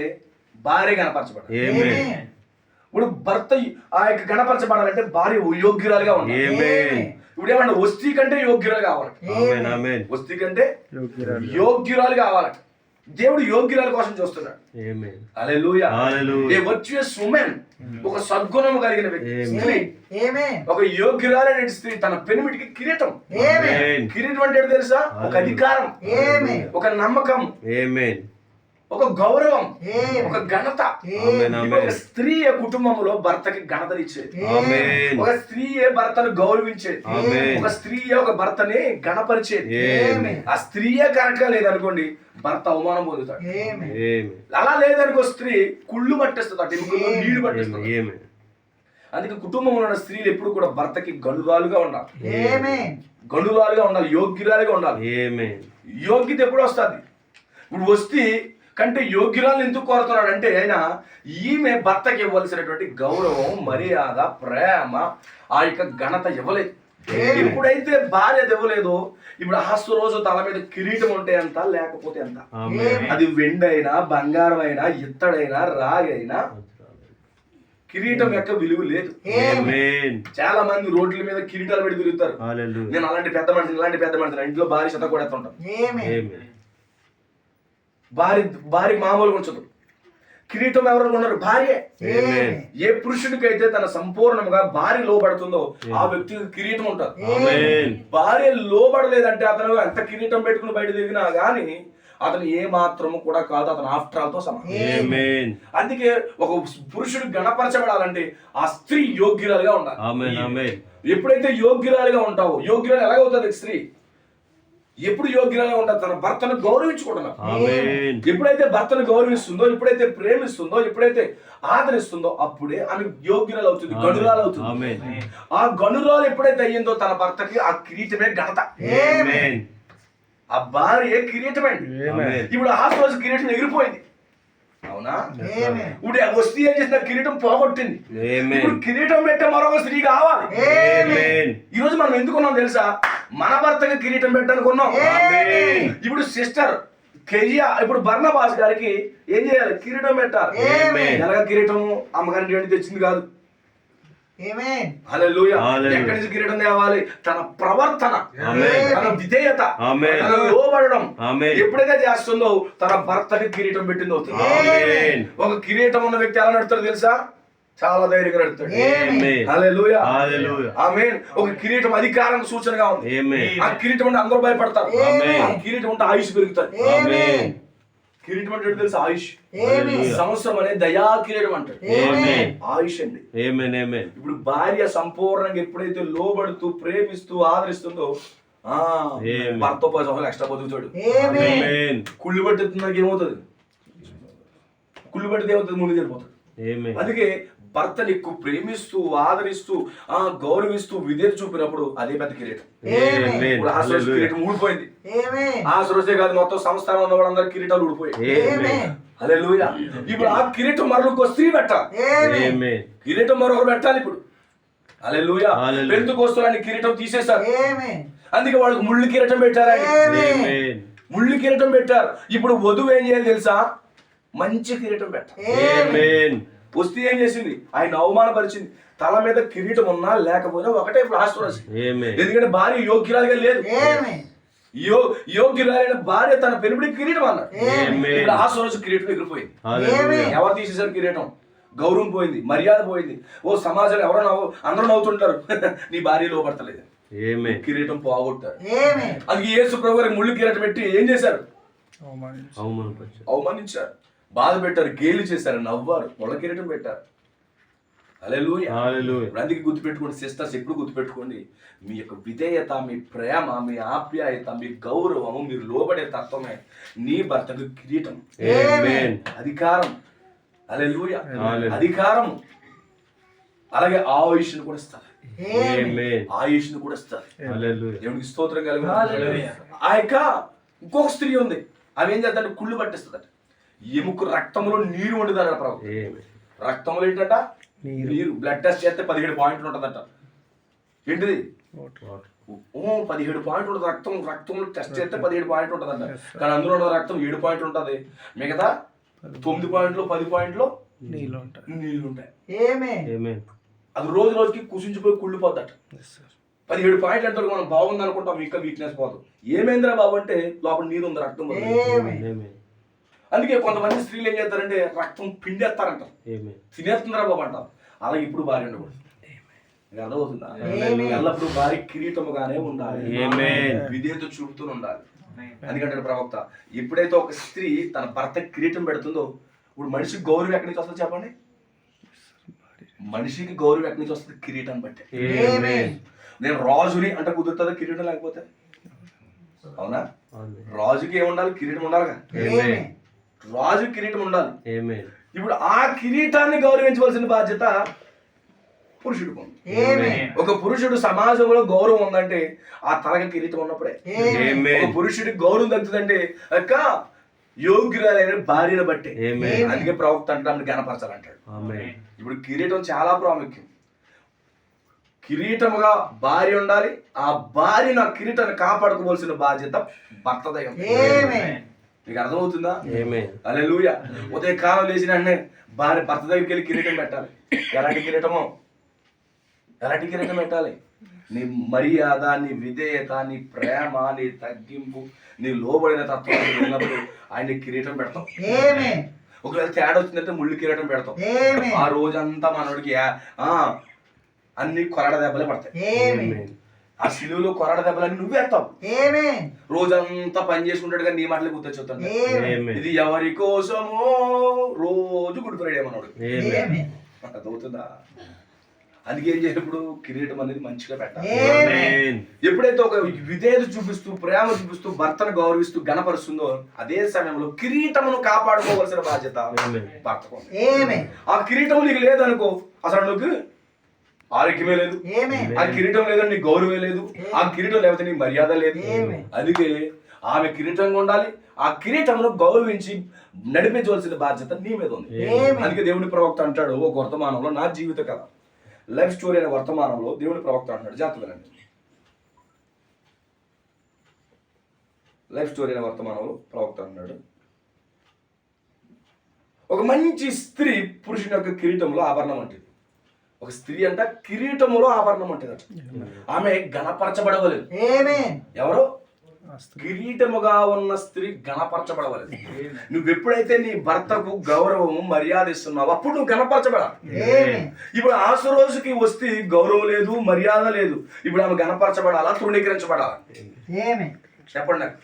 భార్య కనపరచబడాలి. ఇప్పుడు భర్త ఆ యొక్క గణపరచబడాలంటే భార్య యోగ్యురాలుగా ఉండాలి. ఇప్పుడు ఏమన్నా వస్తీ కంటే యోగ్యురాలు కావాలి. వస్తీ కంటే యోగ్యురాలు కావాలంట. దేవుడు యోగ్యురాల కోసం చూస్తున్నాడు. హల్లెలూయా. ఏ వర్చువస్ వుమెన్, ఒక సద్గుణము కలిగిన వ్యక్తి, స్త్రీ, ఒక యోగ్యురాలైన స్త్రీ తన పెనిమిటికి కిరీటం. కిరీటం అంటే తెలుసా? ఒక అధికారం, ఒక నమ్మకం, ఒక గౌరవం, ఒక ఘనత. ఒక స్త్రీ కుటుంబంలో భర్తకి ఘనతనిచ్చేది. ఒక స్త్రీయే భర్తను గౌరవించేది. ఒక స్త్రీయే ఒక భర్తని గణపరిచేది. ఆ స్త్రీయే కరెక్ట్ గా లేదనుకోండి, భర్త అవమానం పొందుతాడు. అలా లేదనుకో, స్త్రీ కుళ్ళు పట్టేస్తుంది, నీళ్లు పట్టేస్తుంది. అందుకే కుటుంబంలో ఉన్న స్త్రీలు ఎప్పుడు కూడా భర్తకి గనురాలుగా ఉండాలి. గనురాలుగా ఉండాలి, యోగ్యురాలుగా ఉండాలి. యోగ్యత ఎప్పుడు వస్తుంది? ఇప్పుడు వస్తే కంటే యోగ్యురాలను ఎందుకు కోరుతున్నాడు అంటే, ఆయన ఈమె భర్తకి ఇవ్వాల్సినటువంటి గౌరవం, మర్యాద, ప్రేమ, ఆ యొక్క ఘనత ఇవ్వలేదు. ఎప్పుడైతే భార్య ఇవ్వలేదో, ఇప్పుడు హాస్త రోజు తల మీద కిరీటం ఉంటే ఎంత, లేకపోతే ఎంత. అది వెండైనా, బంగారం అయినా, ఇత్తడైనా, రాగైనా కిరీటం యొక్క విలువ లేదు. చాలా మంది రోడ్ల మీద కిరీటాలు పెట్టి తిరుగుతారు. నేను అలాంటి పెద్ద మనిషిని, ఇలాంటి పెద్ద మనిషిని, ఇంట్లో భార్య శత కూడా ఎత్తుంటాను. భార్య మామూలుగా ఉంచదు. కిరీటం ఎవరు ఉన్నారు? భార్య. ఏ పురుషుడికైతే తన సంపూర్ణంగా భార్య లోబడుతుందో ఆ వ్యక్తికి కిరీటం ఉంటుంది. భార్య లోబడలేదంటే అతను ఎంత కిరీటం పెట్టుకుని బయట తిరిగినా గానీ అతను ఏ మాత్రము కూడా కాదు, అతను ఆఫ్టర్ ఆల్ తో సమానం. అందుకే ఒక పురుషుడు గణపరచబడాలంటే ఆ స్త్రీ యోగ్యురాలుగా ఉండాలి. ఎప్పుడైతే యోగ్యురాలుగా ఉంటావో, యోగ్యురాలు ఎలాగవుతుంది స్త్రీ? ఎప్పుడు యోగ్యురాలుగా ఉంటుంది? తన భర్తను గౌరవించుకుంటున్నారు. ఎప్పుడైతే భర్తను గౌరవిస్తుందో, ఎప్పుడైతే ప్రేమిస్తుందో, ఎప్పుడైతే ఆదరిస్తుందో అప్పుడే ఆమె యోగ్యురాలు అవుతుంది, గనురాలు అవుతుంది. ఆ గనురాలు ఎప్పుడైతే అయ్యిందో తన భర్తకి ఆ కిరీటమే ఘనత. ఆ భార్య కిరీటమండి. ఇప్పుడు ఆ రోజు కిరీటం ఎగిరిపోయింది, అవునా? ఇప్పుడు వస్తీ ఏం చేసిన కిరీటం పోగొట్టింది. ఇప్పుడు కిరీటం పెట్టే మరొక స్త్రీ కావాలి. ఈ రోజు మనం ఎందుకున్నాం తెలుసా? మన భర్తకి కిరీటం పెట్టడానికి ఉన్నాం. ఇప్పుడు సిస్టర్ కెయ్య ఇప్పుడు బర్నబాస్ గారికి ఏం చేయాలి? కిరీటం పెట్టాలి. ఎలాగ కిరీటం? అమ్మగారి తెచ్చింది కాదు. హల్లెలూయా. ఎక్కడి నుంచి కిరీటం తేవాలి? తన ప్రవర్తన, తన విధేయత, తన లోబడడం ఎప్పుడైతే చేస్తుందో తన భర్తకి కిరీటం పెట్టింది అవుతుంది. ఒక కిరీటం ఉన్న వ్యక్తి ఎలా నడుతాడు తెలుసా? చాలా ధైర్యంగా నడుతాడు. హల్లెలూయా. ఆమేన్. ఒక కిరీటం అధికారం సూచనగా ఉంది. ఆ కిరీటం అంటే అందరూ భయపడతారు. ఆ కిరీటం అంటే ఆయుష్ పెరుగుతారు. కిరీటం అంటే తెలుసు? ఆయుష్. సంవత్సరం అనే దయా కిరీటం అంటారు. ఆయుష్ అండి. ఇప్పుడు భార్య సంపూర్ణంగా ఎప్పుడైతే లోబడుతూ ప్రేమిస్తూ ఆదరిస్తుందో భర్త 10 సంవత్సరాలు ఎక్స్ట్రా బతుకుతాడు. కుళ్ళు పట్టుతున్నకి ఏమవుతుంది? కుళ్ళు పట్టితే ఏమవుతుంది? ముందు వెళ్ళిపోతాడు. అందుకే భర్తని ఎక్కువ ప్రేమిస్తూ ఆదరిస్తూ గౌరవిస్తూ విధేయత చూపినప్పుడు అదే పెద్ద కిరీటం. ఇప్పుడు ఆ రోజు కిరీటం ఊడిపోయింది. ఆ రోజే కాదు, మొత్తం సంస్థానం ఉన్న వాళ్ళందరూ కిరీటాలు ఊడిపోయాయి. హల్లెలూయా. ఇప్పుడు ఆ కిరీటం మరొక స్త్రీ పెట్టాలి. కిరీటం మరొకరు పెట్టాలి. ఇప్పుడు హల్లెలూయా. పెంతెకొస్తేని కిరీటం తీసేశారు. అందుకే వాళ్ళకి ముళ్ళు కిరీటం పెట్టారు. ముళ్ళు కిరీటం పెట్టారు. ఇప్పుడు వధువు ఏం చేయాలి తెలుసా? మంచి కిరీటం పెట్టాలి. వస్తే ఏం చేసింది? ఆయన అవమానపరిచింది. తల మీద కిరీటం ఉన్నా లేకపోయినా ఒకటే ఆశీర్వాదం. ఎందుకంటే భార్య యోగ్యురాలుగా లేదు. యోగ్యురాలైన భార్య తన పెనుబడి కిరీటం అన్నాడు. ఇప్పుడు ఆశీర్వాదం కిరీటం ఎగిరిపోయింది. ఎవరు తీసేసారు కిరీటం? గౌరవం పోయింది, మర్యాద పోయింది. ఓ సమాజంలో ఎవరో అందరూ నవ్వుతుంటారు, నీ భార్య లోపడతలేదు, కిరీటం పోగొట్టారు. అది యేసు ప్రభు గారికి ముళ్ళు కిరీటం పెట్టి ఏం చేశారు? అవమానించారు, బాధ పెట్టారు, గేలి చేశారు, నవ్వారు, ముళ్ళ కిరీటం పెట్టారు. హల్లెలూయా. అందుకే గుర్తుపెట్టుకోండి సిస్టర్స్, ఎప్పుడు గుర్తుపెట్టుకోండి, మీ యొక్క విధేయత, మీ ప్రేమ, మీ ఆప్యాయత, మీ గౌరవము, మీరు లోబడే తత్వమే నీ భర్తకు కిరీటం, అధికారం. హల్లెలూయా. అధికారం, అలాగే ఆయుష్ను కూడా ఇస్తారు. ఆయుష్ను కూడా ఇస్తారు. దేవునికి స్తోత్రం కలుగు. ఆ యొక్క ఇంకొక స్త్రీ ఉంది, ఆమె ఏం చేద్దంటే కుళ్ళు పట్టిస్తుందట. ఎముక రక్తంలో నీరు వండుతారట ప్రభు. రక్తంలో ఏంటంట? నీరు. బ్లడ్ టెస్ట్ చేస్తే 17 పాయింట్లు ఉంటుందట. ఏంటిది? 17 పాయింట్లు ఉంటుంది రక్తం. రక్తంలో టెస్ట్ చేస్తే 17 పాయింట్లు ఉంటుందంట. కానీ అందులో ఉన్న రక్తం 7 పాయింట్లు ఉంటుంది. మిగతా 9 పాయింట్లు 10 పాయింట్లు నీళ్ళు ఉంటాయి. అది రోజు రోజుకి కుసించిపోయి కుళ్ళిపోద్దట. 17 పాయింట్లు అంటే మనం బాగుంది అనుకుంటాం, ఇంకా వీక్నెస్ పోదు. ఏమైందిరా బాబు అంటే లోపల నీరు ఉంది, రక్తం. అందుకే కొంతమంది స్త్రీలు ఏం చేస్తారంటే రక్తం పిండేస్తారంట, తినేస్తుందిరా బాబు అంటారు. అలాగే ఇప్పుడు భార్య ఉండకూడదు. అర్థమవుతుందా? ఎల్లప్పుడు భార్య కిరీటముగానే ఉండాలి, విధేయత చూపుతూ ఉండాలి. ఎందుకంటే ప్రవక్త, ఎప్పుడైతే ఒక స్త్రీ తన భర్త కిరీటం పెడుతుందో, ఇప్పుడు మనిషికి గౌరవం ఎక్కడి నుంచి వస్తుంది చెప్పండి? మనిషికి గౌరవం ఎక్కడి నుంచి వస్తుంది? కిరీటం బట్టి. నేను రాజుని అంటే కుదురుతుందా కిరీటం లేకపోతే? అవునా? రాజుకి ఏముండాలి? కిరీటం ఉండాలిగా. రాజు కిరీటం ఉండాలి. ఇప్పుడు ఆ కిరీటాన్ని గౌరవించవలసిన బాధ్యత పురుషుడికి ఉంది. ఒక పురుషుడు సమాజంలో గౌరవం ఉందంటే ఆ తలకి కిరీటం ఉన్నప్పుడే. ఒక పురుషుడికి గౌరవం దక్కుతుందంటే అక్క యోగ్యురాలైన భార్యను బట్టి. అందుకే ప్రవక్త అంటే గణపరచాలంటాడు. ఇప్పుడు కిరీటం చాలా ప్రాముఖ్యం. కిరీటముగా భార్య ఉండాలి. ఆ భార్యను ఆ కిరీటాన్ని కాపాడుకోవాల్సిన బాధ్యత భర్తదై ఉంది. నీకు అర్థమవుతుందా? హల్లెలూయా. ఉదయ కాలం లేచిన వెంటనే భార్య భర్త దగ్గరికి వెళ్ళి కిరీటం పెట్టాలి. ఎలాంటి కిరీటమో? ఎలాంటి కిరీటం పెట్టాలి? నీ మర్యాద, నీ విధేయత, నీ ప్రేమ, నీ తగ్గింపు, నీ లోబడిన తత్వాన్ని వెళ్ళినప్పుడు ఆయన కిరీటం పెడతాం. ఒకవేళ తేడా వచ్చిందంటే ముళ్ళు కిరీటం పెడతాం. ఆ రోజంతా మనోడికి అన్ని కొరడ దెబ్బలే పడతాయి. ఆ సిలువలో కొరడ దెబ్బలన్నీ నువ్వేస్తావు. రోజంతా పని చేసుకుంటాడు కానీ నీ మాటలే గుర్తొచ్చుతాను. ఇది ఎవరి కోసమో రోజు గుడిపోయాడే మనోడు. అదవుతుందా? అందుకే ఏం చేసినప్పుడు కిరీటం అనేది మంచిగా పెట్టాలి. ఎప్పుడైతే ఒక విధేయత చూపిస్తూ ప్రేమ చూపిస్తూ భర్తను గౌరవిస్తూ గణపరుస్తుందో అదే సమయంలో కిరీటమును కాపాడుకోవాల్సిన బాధ్యత భర్తకు. ఆ కిరీటం నీకు లేదనుకో, అసలు నీకు ఆరోగ్యమే లేదు, ఆ కిరీటం లేదని నీకు గౌరవమే లేదు, ఆ కిరీటం లేకపోతే నీకు మర్యాద లేదు. అందుకే ఆమె కిరీటంగా ఉండాలి. ఆ కిరీటమును గౌరవించి నడిపించవలసిన బాధ్యత నీ మీద ఉంది. అందుకే దేవుని ప్రవక్త అంటాడు ఒక వర్తమానంలో, నా జీవిత కథ లైఫ్ స్టోరీ అనే వర్తమానంలో దేవుని ప్రవక్త అంటాడు, జాగ్రత్తగానండి. లైఫ్ స్టోరీ అనే వర్తమానంలో ప్రవక్త అన్నాడు, ఒక మంచి స్త్రీ పురుషుని యొక్క కిరీటంలో ఆభరణం అంటే. ఒక స్త్రీ అంట కిరీటములో ఆభరణం అంటే ఆమె గణపరచబడవలేదు. ఎవరో కిరీటముగా ఉన్న స్త్రీ గణపరచబడవలేదు. నువ్వెప్పుడైతే నీ భర్తకు గౌరవము మర్యాద ఇస్తున్నావు అప్పుడు నువ్వు గణపరచబడాలి. ఇప్పుడు ఆశ రోజుకి వస్తే గౌరవం లేదు, మర్యాద లేదు. ఇప్పుడు ఆమె గణపరచబడాలా, తృణీకరించబడాలా? చెప్పండి నాకు.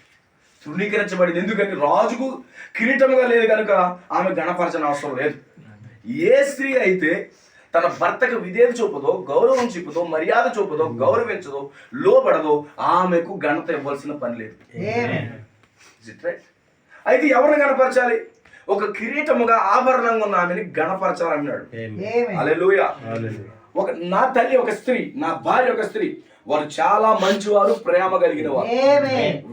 తృణీకరించబడింది. ఎందుకంటే రాజుకు కిరీటముగా లేదు కనుక ఆమె గణపరచని అవసరం లేదు. ఏ స్త్రీ అయితే తన భర్తకు విధేయత చూపదో, గౌరవం చూపదో, మర్యాద చూపదో, గౌరవించదో, లోబడదో ఆమెకు ఘనత ఇవ్వాల్సిన పని లేదు. అయితే ఎవరిని గణపరచాలి? ఒక కిరీటముగా ఆభరణంగా ఉన్న ఆమెని గణపరచాలన్నాడు. హల్లెలూయా. నా తల్లి ఒక స్త్రీ, నా భార్య ఒక స్త్రీ, వారు చాలా మంచివారు, ప్రేమ కలిగిన వారు.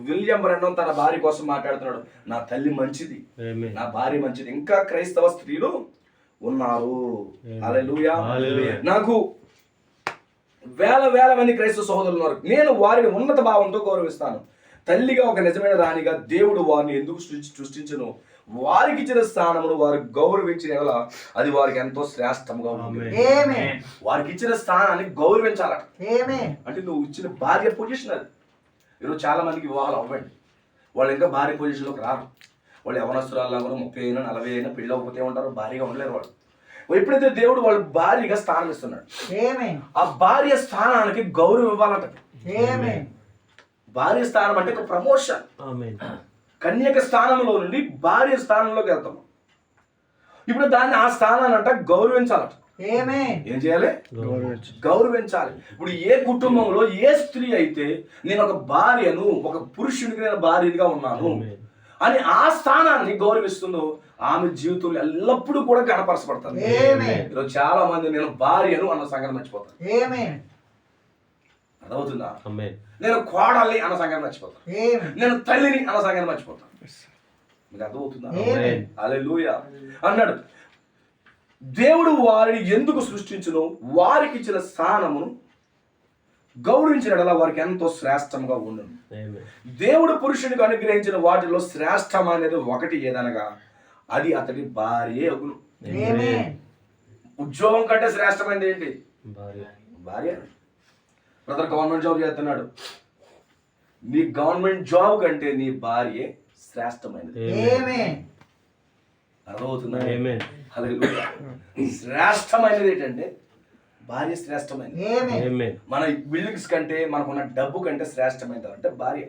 విలియం బ్రెండన్ తన భార్య కోసం మాట్లాడుతున్నాడు, నా తల్లి మంచిది, నా భార్య మంచిది. ఇంకా క్రైస్తవ స్త్రీలు ఉన్నారు. హల్లెలూయా. నాకు వేల మంది క్రైస్తవ సహోదరులు ఉన్నారు. నేను వారిని ఉన్నత భావంతో గౌరవిస్తాను. తల్లిగా ఒక నిజమైన రాణిగా దేవుడు వారిని ఎందుకు సృష్టించను? వారికి ఇచ్చిన స్థానమును వారు గౌరవించిన ఎలా అది వారికి ఎంతో శ్రేష్టంగా ఉంది. వారికి ఇచ్చిన స్థానాన్ని గౌరవించాలట. అంటే నువ్వు ఇచ్చిన భార్య పొజిషన్ అది. ఈరోజు చాలా మందికి వివాహాలు అవ్వండి, వాళ్ళు ఇంకా భార్య పొజిషన్లోకి రారు. వాళ్ళు యవనస్తురాల్లో కూడా 30 అయినా 40 అయినా పెళ్ళి అవ్వకపోతే ఉంటారు, భార్యగా ఉండలేరు వాళ్ళు. ఎప్పుడైతే దేవుడు వాళ్ళు భార్యగా స్థానం ఇస్తున్నాడు, ఆ భార్య స్థానానికి గౌరవం ఇవ్వాలంట. భార్య స్థానం అంటే ఒక ప్రమోషన్. కన్యక స్థానంలో నుండి భార్య స్థానంలోకి వెళ్తాం. ఇప్పుడు దాన్ని ఆ స్థానాన్ని అంట గౌరవించాలట. ఏం చేయాలి? గౌరవించాలి. ఇప్పుడు ఏ కుటుంబంలో ఏ స్త్రీ అయితే నేను ఒక భార్యను, ఒక పురుషునికి నేను భార్యగా ఉన్నాను అని ఆ స్థానాన్ని గౌరవిస్తుందో ఆమె జీవితంలో ఎల్లప్పుడూ కూడా గణపరచబడతారు. ఈరోజు చాలా మంది నేను భార్యను అన్న సంగతి మర్చిపోతాను. అర్థమవుతుందా? నేను కోడల్ని అన్న సంగతి మర్చిపోతాను, నేను తల్లిని అన్న సంగతి మర్చిపోతాను. మీకు అర్థమవుతుందా? హల్లెలూయా అన్నాడు. దేవుడు వారిని ఎందుకు సృష్టించును? వారికి ఇచ్చిన స్థానమును గౌరవించిన వారికి ఎంతో శ్రేష్టంగా ఉండును. దేవుడు పురుషునికి అనుగ్రహించిన వాటిలో శ్రేష్టమైనది ఒకటి ఏదనగా అది అతడి భార్య అగును. ఉద్యోగం కంటే శ్రేష్టమైనది ఏంటి? భార్య. బ్రదర్ గవర్నమెంట్ జాబ్ చేస్తున్నాడు, నీ గవర్నమెంట్ జాబ్ కంటే నీ భార్య శ్రేష్టమైనది. అర్థమవుతుందా? హల్లెలూయా. శ్రేష్టమైనది ఏంటంటే భార్య శ్రేష్టమైనది. మన బిల్డింగ్స్ కంటే మనకున్న డబ్బు కంటే శ్రేష్టమైనది అంటే భార్య.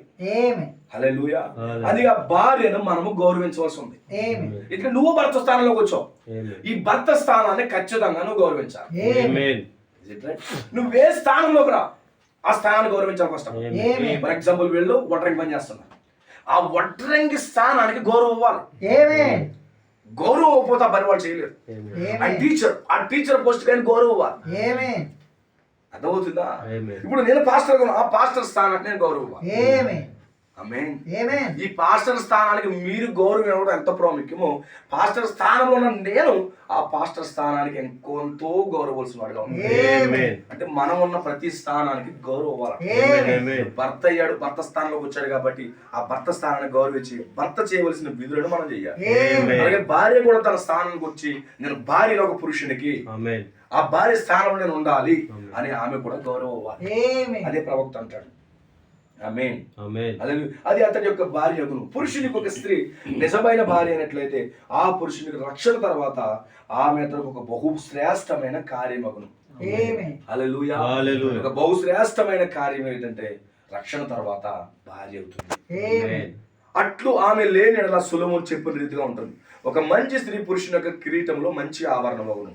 హల్లెలూయా. అది ఆ భార్యను మనము గౌరవించవలసి ఉంది. ఇక్కడ నువ్వు భర్త స్థానంలోకి వచ్చావు, ఈ భర్త స్థానాన్ని ఖచ్చితంగా నువ్వు గౌరవించాలి. నువ్వే స్థానంలోకి రా, ఆ స్థానాన్ని గౌరవించాలి ఫస్ట్. ఫర్ ఎగ్జాంపుల్ వీళ్ళు వడ్రంగి పని చేస్తున్నారు, ఆ వడ్రంగి స్థానానికి గౌరవం ఇవ్వాలి. గౌరవం ఇవ్వకపోతే ఆ పని వాళ్ళు చేయలేరు. ఆ టీచర్ పోస్ట్ కానీ గౌరవం ఇవ్వాలి. అర్థమవుతుందా? ఇప్పుడు నేను పాస్టర్, ఆ పాస్టర్ స్థానానికి నేను గౌరవం ఇవ్వాలి. ఈ పాస్టర్ స్థానానికి మీరు గౌరవం ఇవ్వడం ఎంత ప్రాముఖ్యమో, పాస్టర్ స్థానంలో ఉన్న నేను ఆ పాస్టర్ స్థానానికి ఎంతో గౌరవవలసిన వాడుగా ఉంది. అంటే మనం ఉన్న ప్రతి స్థానానికి గౌరవం. భర్త అయ్యాడు, భర్త స్థానంలోకి వచ్చాడు కాబట్టి ఆ భర్త స్థానాన్ని గౌరవించి భర్త చేయవలసిన విధులను మనం చేయాలి. అలాగే భార్య కూడా తన స్థానానికి వచ్చి నేను భార్య ఒక పురుషునికి ఆ భార్య స్థానంలో నేను ఉండాలి అని ఆమె కూడా గౌరవం ఇవ్వాలి. అదే ప్రవక్త అంటాడు. ఆమేన్. ఆమేన్. అది అతని యొక్క భార్య అగును. పురుషునికి ఒక స్త్రీ నిజమైన భార్య అయినట్లయితే ఆ పురుషునికి రక్షణ తర్వాత ఆమె అతనికి ఒక బహుశ్రేష్టమైన కార్యం అగును. హల్లెలూయా. ఒక బహుశ్రేష్టమైన కార్యం ఏంటంటే రక్షణ తర్వాత భార్య అవుతుంది. అట్లు ఆమె లేని ఎడల సొలొమోను చెప్పిన రీతిగా ఉంటుంది. ఒక మంచి స్త్రీ పురుషుని యొక్క కిరీటంలో మంచి ఆభరణం అగును.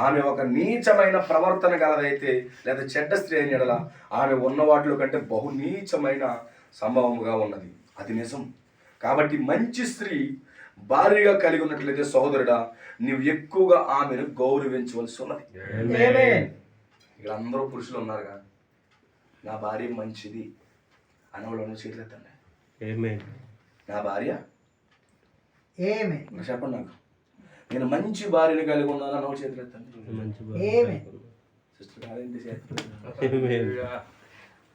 ఆమె ఒక నీచమైన ప్రవర్తన గలదైతే లేదా చెడ్డ స్త్రీ అయిన ఎడల ఆమె ఉన్న వాటిలో కంటే బహు నీచమైన సంభవముగా ఉన్నది. అది నిజం. కాబట్టి మంచి స్త్రీ భార్యగా కలిగి ఉన్నట్లయితే సహోదరుడా, నీవు ఎక్కువగా ఆమెను గౌరవించవలసి ఉన్నది. ఇక్కడ అందరూ పురుషులు ఉన్నారుగా, నా భార్య మంచిది అనేవాళ్ళు చేతులెత్తండి. నా భార్య చెప్పండి. నాకు నేను మంచి భార్యని కలిగి ఉన్నాను అన్న చేతులెత్తండి. సిస్టర్ కాదేంటి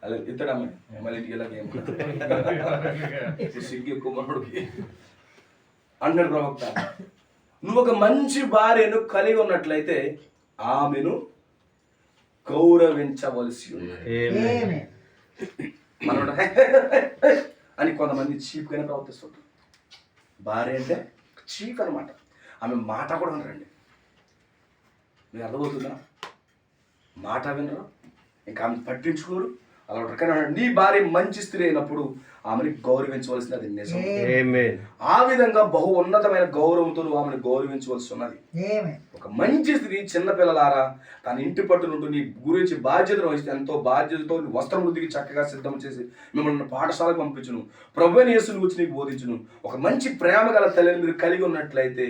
అలా ఇద్దడమ్మ మళ్ళీ ఇంటికి వెళ్ళాక సిగ్గు ఎక్కువ మనోడికి అన్నాడు ప్రవక్త. నువ్వు ఒక మంచి భార్యను కలిగి ఉన్నట్లయితే ఆమెను గౌరవించవలసి ఉన్నది. మనోడు అని కొంతమంది చీప్గానే ప్రవర్తిస్తుంటారు. భార్య అంటే చీప్ అనమాట. ఆమె మాట కూడా వినరండి. మీరు అర్థమవుతుందా? మాట వినరు, ఇంకా ఆమె పట్టించుకోరు. అలా రకమైన నీ భార్య మంచి స్త్రీ అయినప్పుడు ఆమెని గౌరవించవలసింది, అది నిజం. ఆ విధంగా బహు ఉన్నతమైన గౌరవంతో ఆమెను గౌరవించవలసి ఉన్నది. ఒక మంచి స్త్రీ చిన్నపిల్లలారా తన ఇంటి పట్టునుంటూ నీ గురించి బాధ్యతను వహిస్తే ఎంతో బాధ్యతతో వస్త్రములు దిగి చక్కగా సిద్ధం చేసి మిమ్మల్ని పాఠశాలకు పంపించును, ప్రభువైన యేసుని గురించి నీకు బోధించును. ఒక మంచి ప్రేమ గల తల్లిని మీరు కలిగి ఉన్నట్లయితే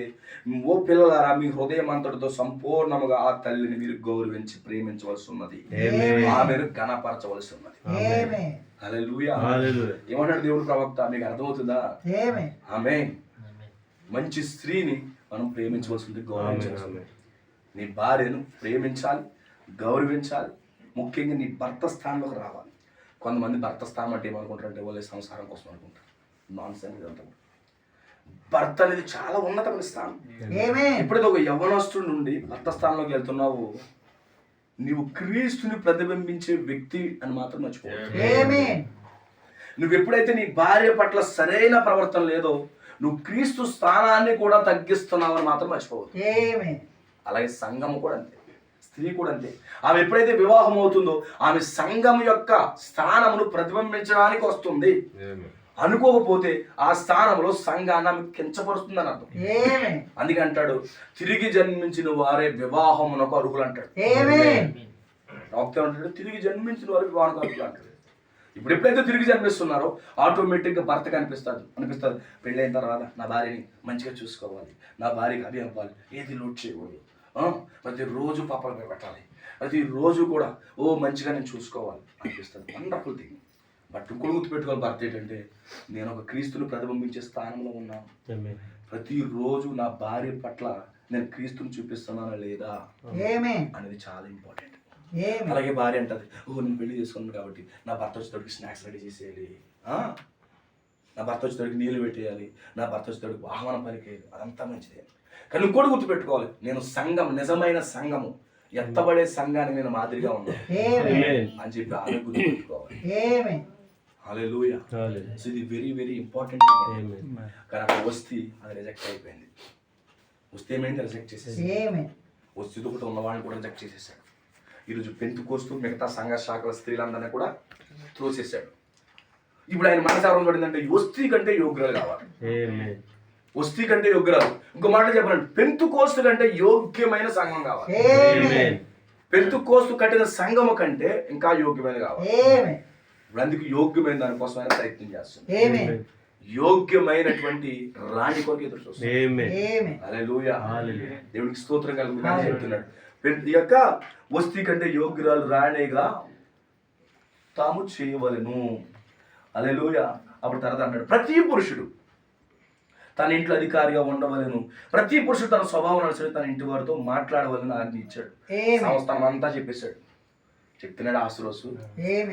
ఓ పిల్లలారా మీ హృదయం అంతటితో సంపూర్ణముగా ఆ తల్లిని మీరు గౌరవించి ప్రేమించవలసి ఉన్నది, ఆమెను ఘనపరచవలసి ఉన్నది. హల్లెలూయా. ఏమన్నాడు దేవుడు ప్రవక్త? మీకు అర్థమవుతుందా? ఆమేన్. మంచి స్త్రీని మనం ప్రేమించవలసి ఉంది, గౌరవించవలసి. నీ భార్యను ప్రేమించాలి, గౌరవించాలి. ముఖ్యంగా నీ భర్త స్థానంలోకి రావాలి. కొంతమంది భర్త స్థానం అంటే ఏమనుకుంటారంటే వాళ్ళే సంసారం కోసం అనుకుంటారు. నాన్ సెన్స్ ఇదంతా. భర్త అనేది చాలా ఉన్నతమైన స్థానం. ఎప్పుడైతే ఒక యవ్వనస్తుడి నుండి భర్త స్థానంలోకి వెళ్తున్నావు, నీవు క్రీస్తుని ప్రతిబింబించే వ్యక్తి అని మాత్రం మర్చిపోవాలి. నువ్వు ఎప్పుడైతే నీ భార్య పట్ల సరైన ప్రవర్తన లేదో నువ్వు క్రీస్తు స్థానాన్ని కూడా తగ్గిస్తున్నావు అని మాత్రం మర్చిపోవద్దు. అలాగే సంఘం కూడా అంతే, స్త్రీ కూడా అంతే. ఆమె ఎప్పుడైతే వివాహం అవుతుందో ఆమె సంఘం యొక్క స్థానమును ప్రతిబింబించడానికి వస్తుంది. అనుకోకపోతే ఆ స్థానంలో సంఘాన్ని ఆమె కించపరుస్తుంది అని అర్థం. అందుకే అంటాడు, తిరిగి జన్మించిన వారే వివాహమునకు అర్హులు అంటాడు. అంటాడు తిరిగి జన్మించిన వారు వివాహం అర్హులు అంటాడు. ఇప్పుడు ఎప్పుడైతే తిరిగి జన్మిస్తున్నారో ఆటోమేటిక్గా భర్తకు అనిపిస్తుంది పెళ్ళైన తర్వాత నా భార్యని మంచిగా చూసుకోవాలి, నా భార్యకి అవి అవ్వాలి, ఏది లోటు చేయకూడదు, ప్రతిరోజు పాపలు పెట్టాలి, ప్రతిరోజు కూడా మంచిగా నేను చూసుకోవాలి అనిపిస్తుంది. Wonderful thing. బట్ ఇంకోటి గుర్తుపెట్టుకోవాలి, భర్త ఏంటంటే నేను ఒక క్రీస్తుని ప్రతిబింబించే స్థానంలో ఉన్నాను. ప్రతిరోజు నా భార్య పట్ల నేను క్రీస్తుని చూపిస్తున్నానా లేదా అనేది చాలా ఇంపార్టెంట్. అలాగే భార్య అంటది, నేను పెళ్లి చేసుకున్నాను కాబట్టి నా భర్త వచ్చేటోడికి స్నాక్స్ రెడీ చేసేయాలి, నా భర్త వచ్చేటోడికి నీళ్ళు పెట్టేయాలి, నా భర్త వచ్చేటోడికి వాహనం పలికేయాలి, అదంతా మంచిదే. కానీ ఇంకోటి గుర్తుపెట్టుకోవాలి, నేను సంఘం, నిజమైన సంఘము, ఎత్తబడే సంఘానికి నేను మాదిరిగా ఉన్నాను అని చెప్పి ఆమె గుర్తుపెట్టుకోవాలి. హల్లెలూయా. సో ఇది వెరీ వెరీ ఇంపార్టెంట్. కానీ అక్కడ వస్తే అది రిజెక్ట్ అయిపోయింది. వస్తే ఏమైంది? రిజెక్ట్ చేసేసి వస్తుతో కూడా ఉన్న వాళ్ళని కూడా రిజెక్ట్ చేసేసాడు. ఈరోజు పెంతుకోస్తూ మిగతా సంఘ శాఖల స్త్రీలందరినీ కూడా త్రోసేసాడు. ఇప్పుడు ఆయన మనసు ఎవరు పడిందంటే వస్తీ కంటే యోగ్యురాలు కావాలి, వస్తీ కంటే యోగ్యురాలు. ఇంకో మాట చెప్పాలంటే పెంతుకోస్తు కంటే యోగ్యమైన సంఘం కావాలి. పెంతుకోస్తు కట్టిన సంఘము కంటే ఇంకా యోగ్యమైన కావాలి. ఇప్పుడు అందుకు యోగ్యమైన దానికోసం ఆయన ప్రయత్నం చేస్తుంది. యోగ్యమైనటువంటి రాణి కొరకు ఎదురు చూస్తుంది. హల్లెలూయా. దేవునికి స్తోత్రం కలుగుతుంది చెప్తున్నాడు. ఈ యొక్క వస్తీ కంటే యోగ్యురాలు రాణిగా తాము చేయవలెను. హల్లెలూయా. అప్పుడు తర్వాత అన్నాడు, ప్రతి పురుషుడు తన ఇంట్లో అధికారిగా ఉండవలను, ప్రతి పురుషుడు తన స్వభావం అనుసరించి తన ఇంటి వారితో మాట్లాడవలని ఆజ్ఞ ఇచ్చాడు. సంస్థానం అంతా చెప్పేశాడు. చెప్తున్నాడు ఆశ్రోసు.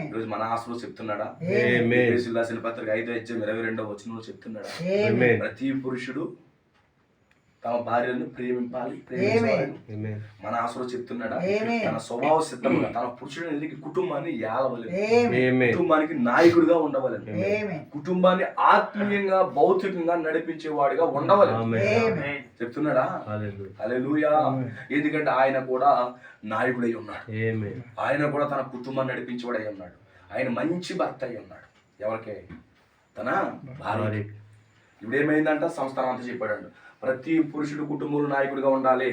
ఈరోజు మన ఆశ్రోసు చెప్తున్నాడా? రాసిన పత్రిక 5:22 చెప్తున్నాడా? ప్రతి పురుషుడు తమ భార్యను ప్రేమింపాలి, ప్రేమించాలి. మన ఆశలో చెప్తున్నాడా? తన స్వభావ సిద్ధంగా తన పురుషుడు ఎదిగి కుటుంబాన్ని ఏలవలేదు, కుటుంబానికి నాయకుడిగా ఉండవాలని, కుటుంబాన్ని ఆత్మీయంగా భౌతికంగా నడిపించేవాడిగా ఉండవాలని చెప్తున్నాడా? హల్లెలూయా. ఎందుకంటే ఆయన కూడా నాయకుడై ఉన్నాడు, ఆయన కూడా తన కుటుంబాన్ని నడిపించేవాడై ఉన్నాడు, ఆయన మంచి భర్త అయి ఉన్నాడు. ఎవరికే? తన భార్య. ఇప్పుడు ఏమైందంట? సంస్థానం అంతా చెప్పాడు, ప్రతి పురుషుడు కుటుంబంలో నాయకుడిగా ఉండాలి.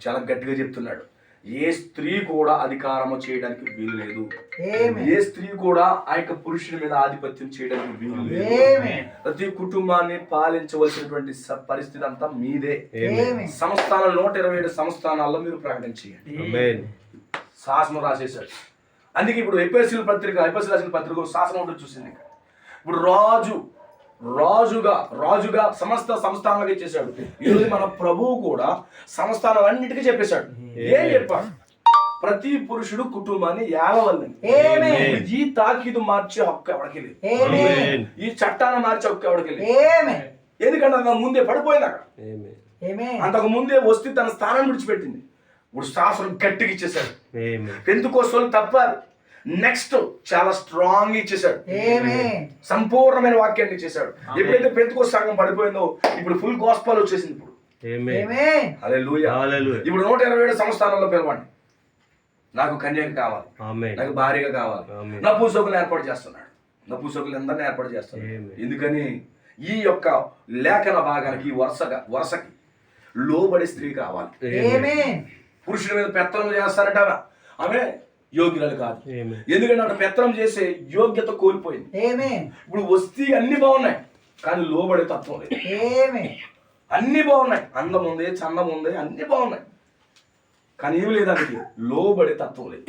చాలా గట్టిగా చెప్తున్నాడు. ఏ స్త్రీ కూడా అధికారము చేయడానికి వీలు లేదు, ఏ స్త్రీ కూడా ఆ యొక్క పురుషుని మీద ఆధిపత్యం చేయడానికి వీలు లేదు. ప్రతి కుటుంబాన్ని పాలించవలసినటువంటి పరిస్థితి అంతా మీదే. సంస్థానాలు 127 సంస్థానాల్లో మీరు ప్రకటన చేయండి. శాసనం రాసేశాడు. అందుకే ఇప్పుడు ఎపిఎస్సీ రాసిన పత్రిక శాసనం ఉంటుంది చూసింది. ఇప్పుడు రాజుగా సమస్త సంస్థానాలకి ఇచ్చేసాడు. ఈరోజు మన ప్రభువు కూడా సంస్థానాలన్నిటికీ చెప్పేశాడు. ఏం చెప్పాడు? ప్రతి పురుషుడు కుటుంబాన్ని ఏలవల్లని. ఈ తాకీదు మార్చే హక్కు ఎవరికి లేదు, ఈ చట్టాన్ని మార్చే హక్కు ఎవరికి లేదు. ఎందుకంటే అంతకు ముందే పడిపోయింది అక్కడ, అంతకు ముందే వస్తే తన స్థానం విడిచిపెట్టింది. ఇప్పుడు శాసనం గట్టిగా ఇచ్చేసాడు. పెంతెకోస్తు తప్పారు, నెక్స్ట్ చాలా స్ట్రాంగ్ ఇచ్చేసాడు, సంపూర్ణమైన వాక్యాన్ని ఇచ్చేసాడు. ఎప్పుడైతే పెంతెకోస్తు సంఘం పడిపోయిందో ఇప్పుడు ఫుల్ గాస్పెల్ వచ్చేసింది. ఇప్పుడు హల్లెలూయా. ఇప్పుడు 127 సంస్థానాల్లో పిలవండి. నాకు కన్యక కావాలి, నాకు భార్యగా కావాలి, నపుంసకులను ఏర్పాటు చేస్తున్నాడు, నపుంసకులు అందరినీ ఏర్పాటు చేస్తున్నాడు. ఎందుకని? ఈ యొక్క లేఖన భాగానికి వరుసకి లోబడి స్త్రీ కావాలి. పురుషుల మీద పెత్తనం చేస్తారట, ఆమె యోగ్యురాలు కాదు. ఎందుకంటే అక్కడ పెత్తనం చేసే యోగ్యత కోల్పోయింది. ఇప్పుడు వస్తీ అన్ని బాగున్నాయి కానీ లోబడే తత్వం లేదు. అన్ని బాగున్నాయి, అందం ఉంది, చందం ఉంది, అన్ని బాగున్నాయి కానీ ఏమి లేదానికి లోబడే తత్వం లేదు.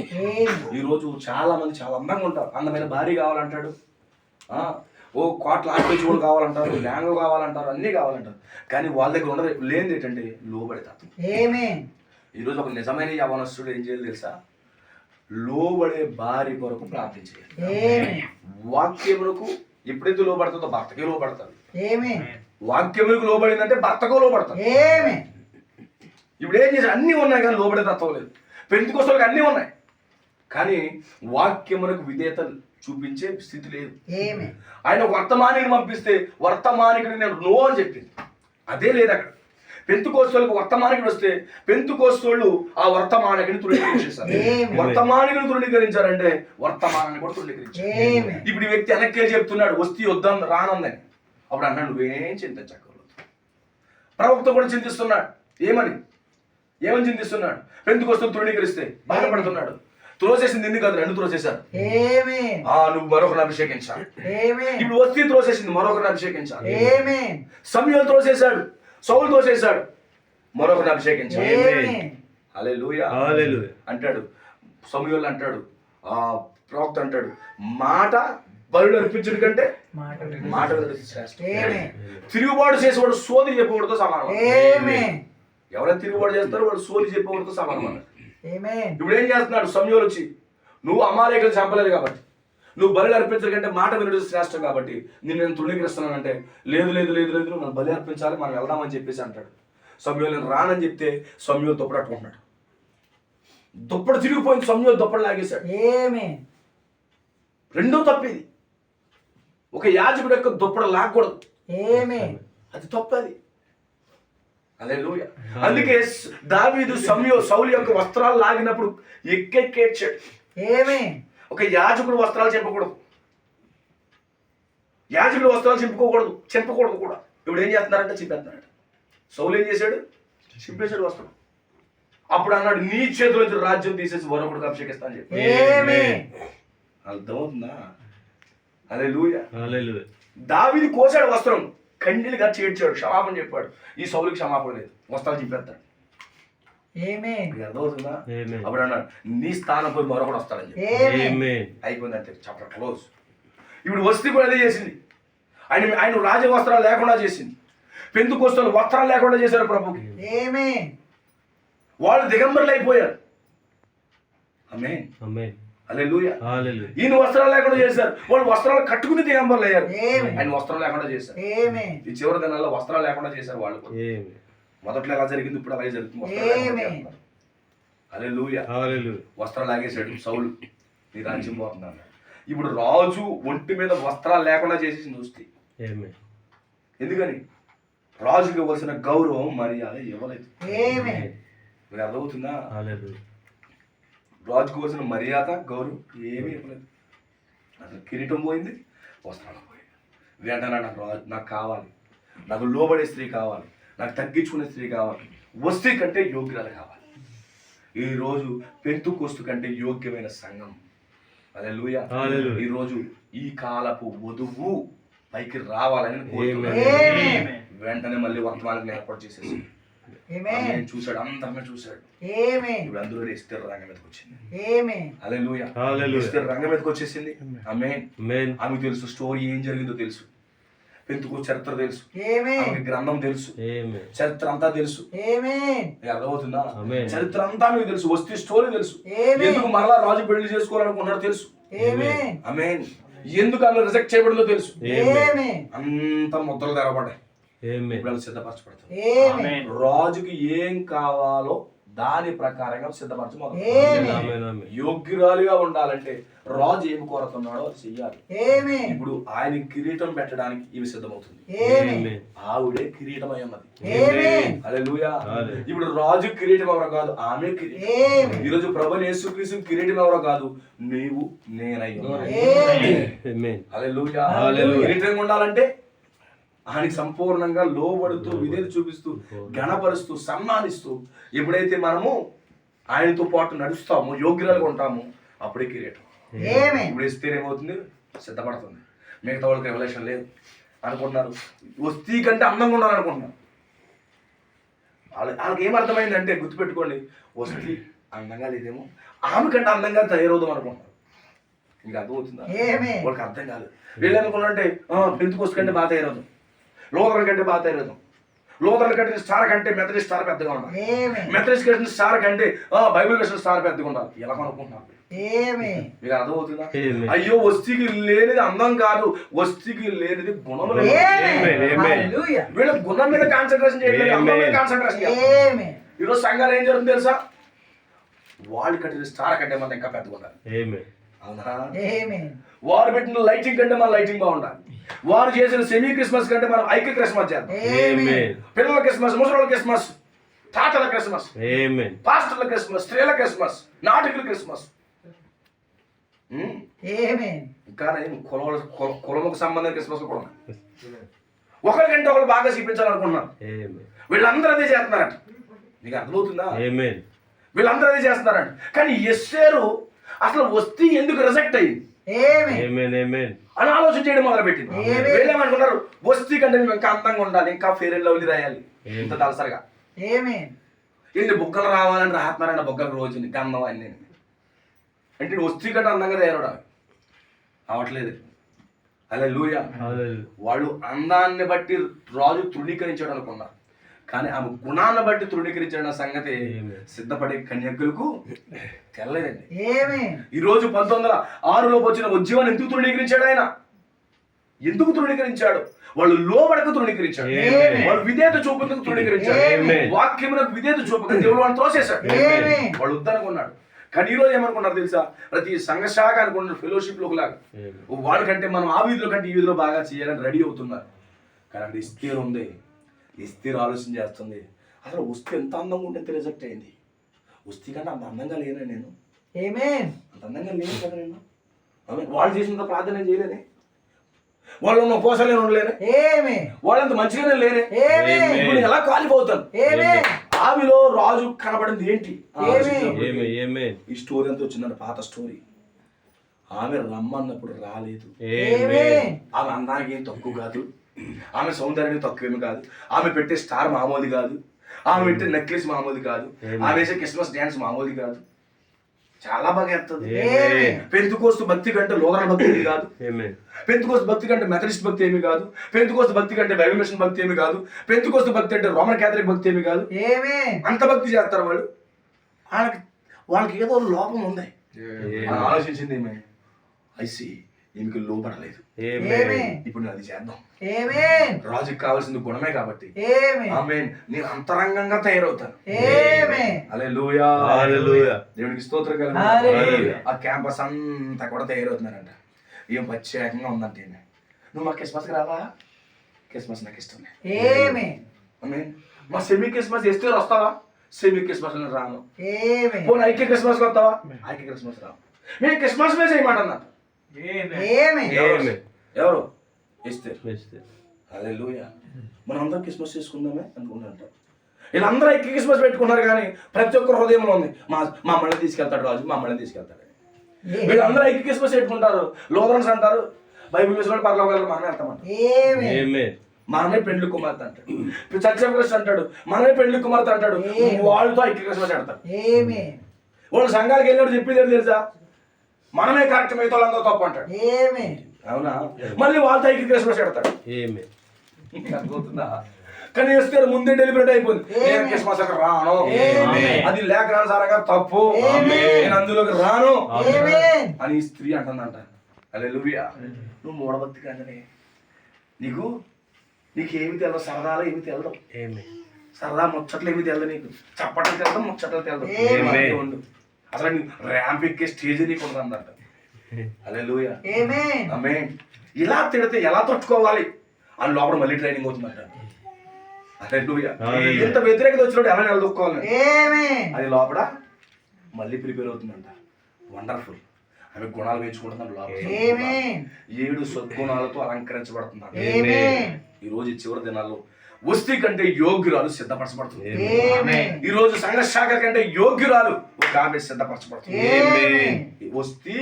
ఈరోజు చాలా మంది చాలా అందంగా ఉంటారు, అందమైన భార్య కావాలంటాడు, ఓ కోట్ల ఆర్పేజీలు కావాలంటారు, ల్యాండ్లు కావాలంటారు, అన్నీ కావాలంటారు. కానీ వాళ్ళ దగ్గర ఉండదు, లేనిది ఏంటంటే లోబడే తత్వం. ఈరోజు ఒక నిజమైన యవనస్తుడు ఏం చేయాలి తెలుసా? లోబడే భార్య కొరకు ప్రార్థించేయాలి. వాక్యములకు ఎప్పుడైతే లోబడుతుందో భర్తకే లోబడతారు. వాక్యములకు లోబడిందంటే భర్తకు లోబడతారు. ఇప్పుడు ఏం చేసి అన్నీ ఉన్నాయి కానీ లోబడే తత్వం లేదు. పెంతెకోస్తులకు అన్నీ ఉన్నాయి కానీ వాక్యములకు విధేయత చూపించే స్థితి లేదు. ఆయన వర్తమానికుని పంపిస్తే వర్తమానికుడిని నేను నో అని చెప్పింది, అదే లేదు అక్కడ. పెంతెకోస్తులకు వర్తమానికుడు వస్తే పెంతెకోస్తోళ్ళు ఆ వర్తమానికుని తృణీకరించేశారు. వర్తమానికుని తృణీకరించారంటే వర్తమానాన్ని కూడా తృణీకరించారు. ఇప్పుడు ఈ వ్యక్తి వెనక్కి చెప్తున్నాడు వస్తీ వద్దాం రానందని. అప్పుడు అన్నాడు నువ్వేం చింతించక్కర్లేదు. ప్రవక్త కూడా చింతిస్తున్నాడు. ఏమని చింతిస్తున్నాడు? పెంతెకోస్తులు తృణీకరిస్తే బాధపడుతున్నాడు. త్రోసేసింది ఎందుకు కాదు, 2 త్రోసేశారు. నువ్వు మరొకరిని అభిషేకించాలి. ఇప్పుడు వస్తీ త్రోసేసింది, మరొకరిని అభిషేకించాలి. సమూయేలు త్రోసేశాడు, సౌలు తోసేశాడు, మరొకరిని అభిషేకించాడు. హల్లెలూయా అంటాడు సమూయేలు, అంటాడు ప్రవక్త అంటాడు మాట బలులు అర్పించడు కంటే మాట శ్రేష్టం. తిరుగుబాటు చేసేవాడు సోది చెప్పకూడదు సమానం. ఎవరైనా తిరుగుబాటు చేస్తారో వాడు సోది చెప్పకూడదు సమానం అన్నాడు. ఇప్పుడు ఏం చేస్తున్నాడు సమూయేలు వచ్చి, నువ్వు అమాలేకులను చంపలేదు కాబట్టి, నువ్వు బలి అర్పించడం కంటే మాట వినడం శ్రేష్టం కాబట్టి నేను తృణీకరిస్తున్నానంటే లేదు లేదు లేదు లేదు మనం బలి అర్పించాలి, మనం వెళ్దామని చెప్పేసి అంటాడు. సమూయేలు నేను రానని చెప్తే సమూయేలు దుప్పటి అట్టుకుంటున్నాడు. దుప్పటి తిరిగిపోయింది, సమూయేలు దుప్పటి లాగేశాడు. రెండో తప్పిది. ఒక యాజకుడు యొక్క దుప్పటి లాగకూడదు, అది తప్పది. హల్లెలూయా. అందుకే దావీదు సౌలు యొక్క వస్త్రాలు లాగినప్పుడు ఎక్కెక్కేడ్చాడు. ఒక యాజకుడు వస్త్రాలు చెప్పకూడదు, యాజకుడు వస్త్రాలు చింపకూడదు కూడా. ఇప్పుడు ఏం చేస్తున్నారంటే చింపేస్తున్నాడు. సౌలు ఏం చేశాడు? చింపేశాడు వస్త్రం. అప్పుడు అన్నాడు నీ చేతిలో నుంచి రాజ్యం తీసేసి మరొకడికి అభిషేకిస్తాను చెప్పి. అర్థమవుతుందా? హల్లెలూయా. దావీదు కోసాడు వస్త్రం, కండిలుగా చేర్చాడు, క్షమాపణ చెప్పాడు. ఈ సౌలుకి క్షమాపణ లేదు, వస్త్రాలు చింపేస్తాడు. అర్థమవుతుందా? అప్పుడు అన్నాడు నీ స్థానం పోయి మరొకడు వస్తాడని చెప్పి. అయిపోయింది అంతే, చాప్టర్ క్లోజ్. ఇప్పుడు వస్తీ కూడా అదే చేసింది. ఆయన రాజ వస్త్రాలు లేకుండా చేసింది. పెంతెకోస్తులు వస్త్రాలు లేకుండా చేశారు ప్రభుకి. వాళ్ళు దిగంబరులు అయిపోయారు. ఆమేన్. హల్లెలూయా. ఈయన వస్త్రాలు లేకుండా చేశారు, వాళ్ళు వస్త్రాలు కట్టుకుని దిగంబరులు అయ్యారు. ఆయన వస్త్రం లేకుండా చేశారు. ఈ చివరి దినాల్లో వస్త్రాలు లేకుండా చేశారు వాళ్ళు. మొదట్లో ఎలా జరిగింది ఇప్పుడు అలాగే జరుగుతుంది. హల్లెలూయా. వస్త్రాలు లాగేశాడు సౌలు, నీ రాజ్యం పోతున్నాను. ఇప్పుడు రాజు ఒంటి మీద వస్త్రాలు లేకుండా చేసేసి చూస్తే ఎందుకని రాజుకి ఇవ్వాల్సిన గౌరవం మర్యాద ఇవ్వలేదు. మీకు అర్థమవుతుందా? రాజుకి ఇవ్వాల్సిన మర్యాద గౌరవం ఏమీ ఇవ్వలేదు. అసలు కిరీటం పోయింది, వస్త్రాలు పోయింది. వెంటనే నాకు కావాలి, నాకు లోబడే స్త్రీ కావాలి, నాకు తగ్గించుకునే స్త్రీ కావాలి, వస్తీ కంటే యోగ్యురాలు కావాలి. ఈరోజు పెంతుకోస్తు కంటే యోగ్యమైన సంఘం. హల్లెలూయా. ఈరోజు ఈ కాలపు వధువు పైకి రావాలని వెంటనే మళ్ళీ వర్తమానం ఏర్పాటు చేసేసి చూశాడు, అందరినీ చూశాడు. ఇప్పుడు అందులో ఎస్తేరు రంగం మీదకి వచ్చింది. హల్లెలూయా. ఎస్తేరు రంగం మీదకి వచ్చేసింది. ఆమెకు తెలుసు స్టోరీ ఏం జరిగిందో తెలుసు, పెంతుకోస్తు చరిత్ర తెలుసు, గ్రంథం తెలుసు, చరిత్ర అంతా తెలుసు. అర్థమవుతుందా? చరిత్ర అంతా మీకు తెలుసు, వస్తే స్టోరీ తెలుసు, ఎందుకు మరలా రాజు పెళ్లి చేసుకోవాలనుకున్నాడు తెలుసు, ఆమేన్. ఎందుకు ఆమె రిజెక్ట్ చేయబడిందో తెలుసు. అంతా ముద్రలు తెరవబడ్డాయి. ఇప్పుడు సిద్ధపరచబడతారు. రాజుకి ఏం కావాలో దాని ప్రకారంగా సిద్ధపరచబోతున్నారు. యోగ్యురాలుగా ఉండాలంటే రాజు ఏమి కోరుతున్నాడో అది చెయ్యాలి. ఇప్పుడు ఆయన కిరీటం పెట్టడానికి ఇవి సిద్ధమవుతుంది. ఆవిడే కిరీటం అయి ఉన్నది. హల్లెలూయా. ఇప్పుడు రాజు కిరీటం ఎవరో కాదు, ఆమె కిరీటం. ఈరోజు ప్రభువైన యేసుక్రీస్తు కిరీటం ఎవరో కాదు, నీవు నేనై ఉన్నాను. హల్లెలూయా. కిరీటంగా ఉండాలంటే ఆయనకి సంపూర్ణంగా లోబడుతూ విధేయత చూపిస్తూ గణపరుస్తూ సన్మానిస్తూ ఎప్పుడైతే మనము ఆయనతో పాటు నడుస్తామో యోగ్యులుగా ఉంటామో అప్పుడే కిరీటం. ఇప్పుడు ఇస్తే ఏమవుతుంది, సిద్ధపడుతుంది. మిగతా వాళ్ళకి రెవల్యూషన్ లేదు అనుకుంటున్నారు, వస్తీ కంటే అందంగా ఉండాలి అనుకుంటున్నారు. వాళ్ళకి ఏమర్థమైందంటే గుర్తుపెట్టుకోండి, వస్తీ అందంగా లేదేమో ఆమె కంటే అందంగా తయారవుదాం అనుకుంటున్నారు. ఇంకా అర్థమవుతుందా? వాళ్ళకి అర్థం కాదు. వీళ్ళు అనుకున్నారంటే పెంతుకోస్తు కంటే బాగా తయారవుదాం, లోదరన్ కంటే బాగా తయారవుదాం, లోదరన్ కంటే స్టార్ కంటే మెథడిస్ట్ స్టార్ పెద్దగా ఉండాలి, మెథడిస్ట్ కంటే స్టార్ కంటే బైబిల్ వెర్షన్ స్టార్ పెద్దగా ఉండాలి. ఎలా అనుకుంటున్నారు? మీకు అర్థమవుతుందా? అయ్యో వస్తీకి లేనిది అందం కాదు, వస్తీకి లేనిది గుణం. వీళ్ళ గుణం మీద కాన్సన్ట్రేషన్ చేయలేదు, అందం మీద కాన్సన్ట్రేషన్ చేయాలి. ఈరోజు సంఘాలు ఏం జరుగుతుంది తెలుసా? వాళ్ళు కట్టిన స్టార్ కంటే మనం ఇంకా పెద్దగా ఉండాలి. అవునా? వారు పెట్టిన లైటింగ్ కంటే మన లైటింగ్ బాగుండాలి, వారు చేసిన సెమీ క్రిస్మస్ కంటే మనం ఐక్య క్రిస్మస్ చేద్దాం. పిల్లల క్రిస్మస్, ముసలి క్రిస్మస్, తాతల క్రిస్మస్, పాస్టర్ల క్రిస్మస్, స్త్రీల క్రిస్మస్, నాటకుల క్రిస్మస్. ఇంకా కులముకు సంబంధించిన క్రిస్మస్ కూడా ఒకరికంటే ఒకరు బాగా చూపించాలనుకుంటున్నాం. వీళ్ళందరూ అదే చేస్తున్నారంట. నీకు అర్థమవుతుందా? వీళ్ళందరూ అదే చేస్తున్నారంట. కానీ ఎస్తేరు అసలు వస్తీ ఎందుకు రిజెక్ట్ అయ్యింది అని ఆలోచన చేయడం మొదలు పెట్టింది. వీళ్ళేమనుకున్నారు, వస్తీ కంటే మేము ఇంకా అందంగా ఉండాలి, ఇంకా ఫెయిర్ అండ్ లవ్లీ రాయాలి, ఇంత తలసరిగా ఇన్ని బుగ్గలు రావాలని రాస్తున్నారండి. బుగ్గలు రోజు గంధం అన్ని అంటే వస్తీ కంటే అందంగా తయారవడం అవట్లేదు. హల్లెలూయా. వాళ్ళు అందాన్ని బట్టి రాజు తృణీకరించాడు అనుకున్నారు, కానీ ఆమె గుణాన్ని బట్టి తృణీకరించిన సంగతి సిద్ధపడే కన్యకులకు తెల్లదండి. ఈ రోజు 1906లో వచ్చిన ఉద్యమాన్ని ఎందుకు తృణీకరించాడు ఆయన? ఎందుకు తృణీకరించాడు? వాళ్ళు లోబడక తృణీకరించాడు, వాళ్ళు విధేయత చూపుకు తృణీకరించాడు, వాక్యమునకు విధేయత చూపక దేవుడు వాళ్ళని తోసేశాడు. వాళ్ళు వద్దనుకున్నాడు. కానీ ఈ రోజు ఏమనుకున్నారు తెలుసా? ప్రతి సంఘ శాఖ అనుకున్నారు ఫెలోషిప్ లోకి లాగా, వాళ్ళకంటే మనం ఆ వీధిలో కంటే ఈ వీధిలో బాగా చేయాలని రెడీ అవుతున్నారు. కానీ అక్కడ ఇస్తేరు ఉంది, ఇస్తేరు ఆలోచన చేస్తుంది, అసలు వస్తే ఎంత అందంగా ఉంటే రిజెక్ట్ అయింది. వస్తే కంటే అంత అందంగా లేనే నేను, అంత అందంగా లేను కదా నేను. వాళ్ళు చేసినంత ప్రార్థన చేయలేనే, వాళ్ళు ఉన్న ఉపవాసాలే ఉండలేనే, వాళ్ళంత మంచిగానే లేనే, ఇప్పుడు ఎలా క్వాలిఫై అవుతాను? ఆవిలో రాజు కనబడింది ఏంటి? ఈ స్టోరీ అంతా వచ్చిందంటే పాత స్టోరీ. ఆమె రమ్మన్నప్పుడు రాలేదు. ఆమె అందానికి ఏం తక్కువ కాదు, ఆమె సౌందర్యానికి తక్కువేమి కాదు, ఆమె పెట్టే స్టార్ మామూలు కాదు, ఆమె పెట్టే నెక్లెస్ మామూలు కాదు, ఆమె వేసే క్రిస్మస్ డ్యాన్స్ మామూలు కాదు, చాలా బాగా చేస్తుంది. పెంతుకోస్తు భక్తి కంటే లోదరన్ భక్తి ఏమి కాదు, పెంతుకోస్తు భక్తి కంటే మెథడిస్ట్ భక్తి ఏమి కాదు, పెంతుకోస్తు భక్తి కంటే బైబిల్ మిషన్ భక్తి ఏమి కాదు, పెంతుకోస్తు భక్తి అంటే రోమన్ క్యాథలిక్ భక్తి ఏమి కాదు. అంత భక్తి చేస్తారు వాళ్ళు. వాళ్ళకి ఏదో లోపం ఉంది ఆలోచించింది. ఐసి ఈమెకి లోపడలేదు. ఇప్పుడు నేను అది చేద్దాం. రాజుకి కావాల్సింది గుణమే కాబట్టి ఆమేన్. నేను అంతరంగంగా తయారవుతాను. హల్లెలూయా. దేవునికి స్తోత్రం కలుగును. ఆ క్యాంపస్ అంతా కూడా తయారవుతున్నారంట. ఏం ప్రత్యేకంగా ఉందంటే నువ్వు మా క్రిస్మస్కి రావా? క్రిస్మస్ నాకు ఇష్టం. మా సెమీ క్రిస్మస్ చేస్తే వస్తావా? సెమీ క్రిస్మస్ రాను. పోనీ ఐక్య క్రిస్మస్కి వస్తావా? ఐక్య క్రిస్మస్ రాను. మేము క్రిస్మస్ మీద చేయమంటున్నా. ఎవరు ఇస్తే? హల్లెలూయా. మనం అందరం క్రిస్మస్ చేసుకుందామే అనుకుంటారంట. వీళ్ళందరూ ఐక్య క్రిస్మస్ పెట్టుకున్నారు కానీ ప్రతి ఒక్కరు హృదయంలో ఉంది మమ్మల్ని తీసుకెళ్తాడు రాజు, మమ్మల్ని తీసుకెళ్తాడు. వీళ్ళందరూ ఐక్య క్రిస్మస్ పెట్టుకుంటారు. లోదరన్స్ అంటారు బైబిల్ వేసుకొని పర్లోకి మనమే వెళ్తామంట. మనమే పెండ్లి కుమార్తె అంటాడు. చర్చ అంటాడు మనమే పెండ్లి కుమార్తె అంటాడు. వాళ్ళతో ఐక్య క్రిస్మస్ పెడతాడు. వాళ్ళు సంఘాలకు వెళ్ళినప్పుడు చెప్పేది తెలుసా? మనమే కరెక్ట్, మిగతా వాళ్ళందరూ తప్పు అంటాడు. అవునా? మళ్ళీ వాళ్ళతో ఐక్య క్రిస్మస్ పెడతాడు. అర్థమవుతుందా? కానీ ఇస్తే ముందే డెలిబరేట్ అయిపోయింది. నేను క్రిస్మస్ అక్కడ రాను, అది లేఖనానుసారంగా తప్పు, నేను అందులోకి రాను అని ఈ స్త్రీ అంటుందంట. హల్లెలూయా. నువ్వు మూఢభక్తి కాదనే నీకేమి తెలదు, సరదాలో ఏమి తెలదు, సరదా ముచ్చట్లు ఏమి తెలదు, నీకు చప్పట్లు తెలదు, ముచ్చట్లు తెలదు. ఉండు అసలు నీకు ర్యాంప్ ఎక్కే స్టేజ్ నీకు ఉండదంట. హల్లెలూయా. ఆమేన్. ఇలా తిడితే ఎలా తట్టుకోవాలి అని లోపల మళ్ళీ ట్రైనింగ్ అవుతుందంట. హల్లెలూయా. ఎంత వ్యతిరేకత వచ్చినప్పుడు ఎలా నిలదొక్కోవాలి అది లోపల మళ్ళీ ప్రిపేర్ అవుతుందంట. వండర్ఫుల్. ఆమె గుణాలు పెంచుకుంటున్నాడు లోపల. 7 సద్గుణాలతో అలంకరించబడుతున్నాడు. ఈ రోజు చివరి దినాల్లో వస్తీ కంటే యోగ్యురాలు సిద్ధపరచబడుతుంది. ఈ రోజు సంఘ శాఖ కంటే యోగ్యురాలు ఒక ఆమె సిద్ధపరచబడుతుంది. వస్తీ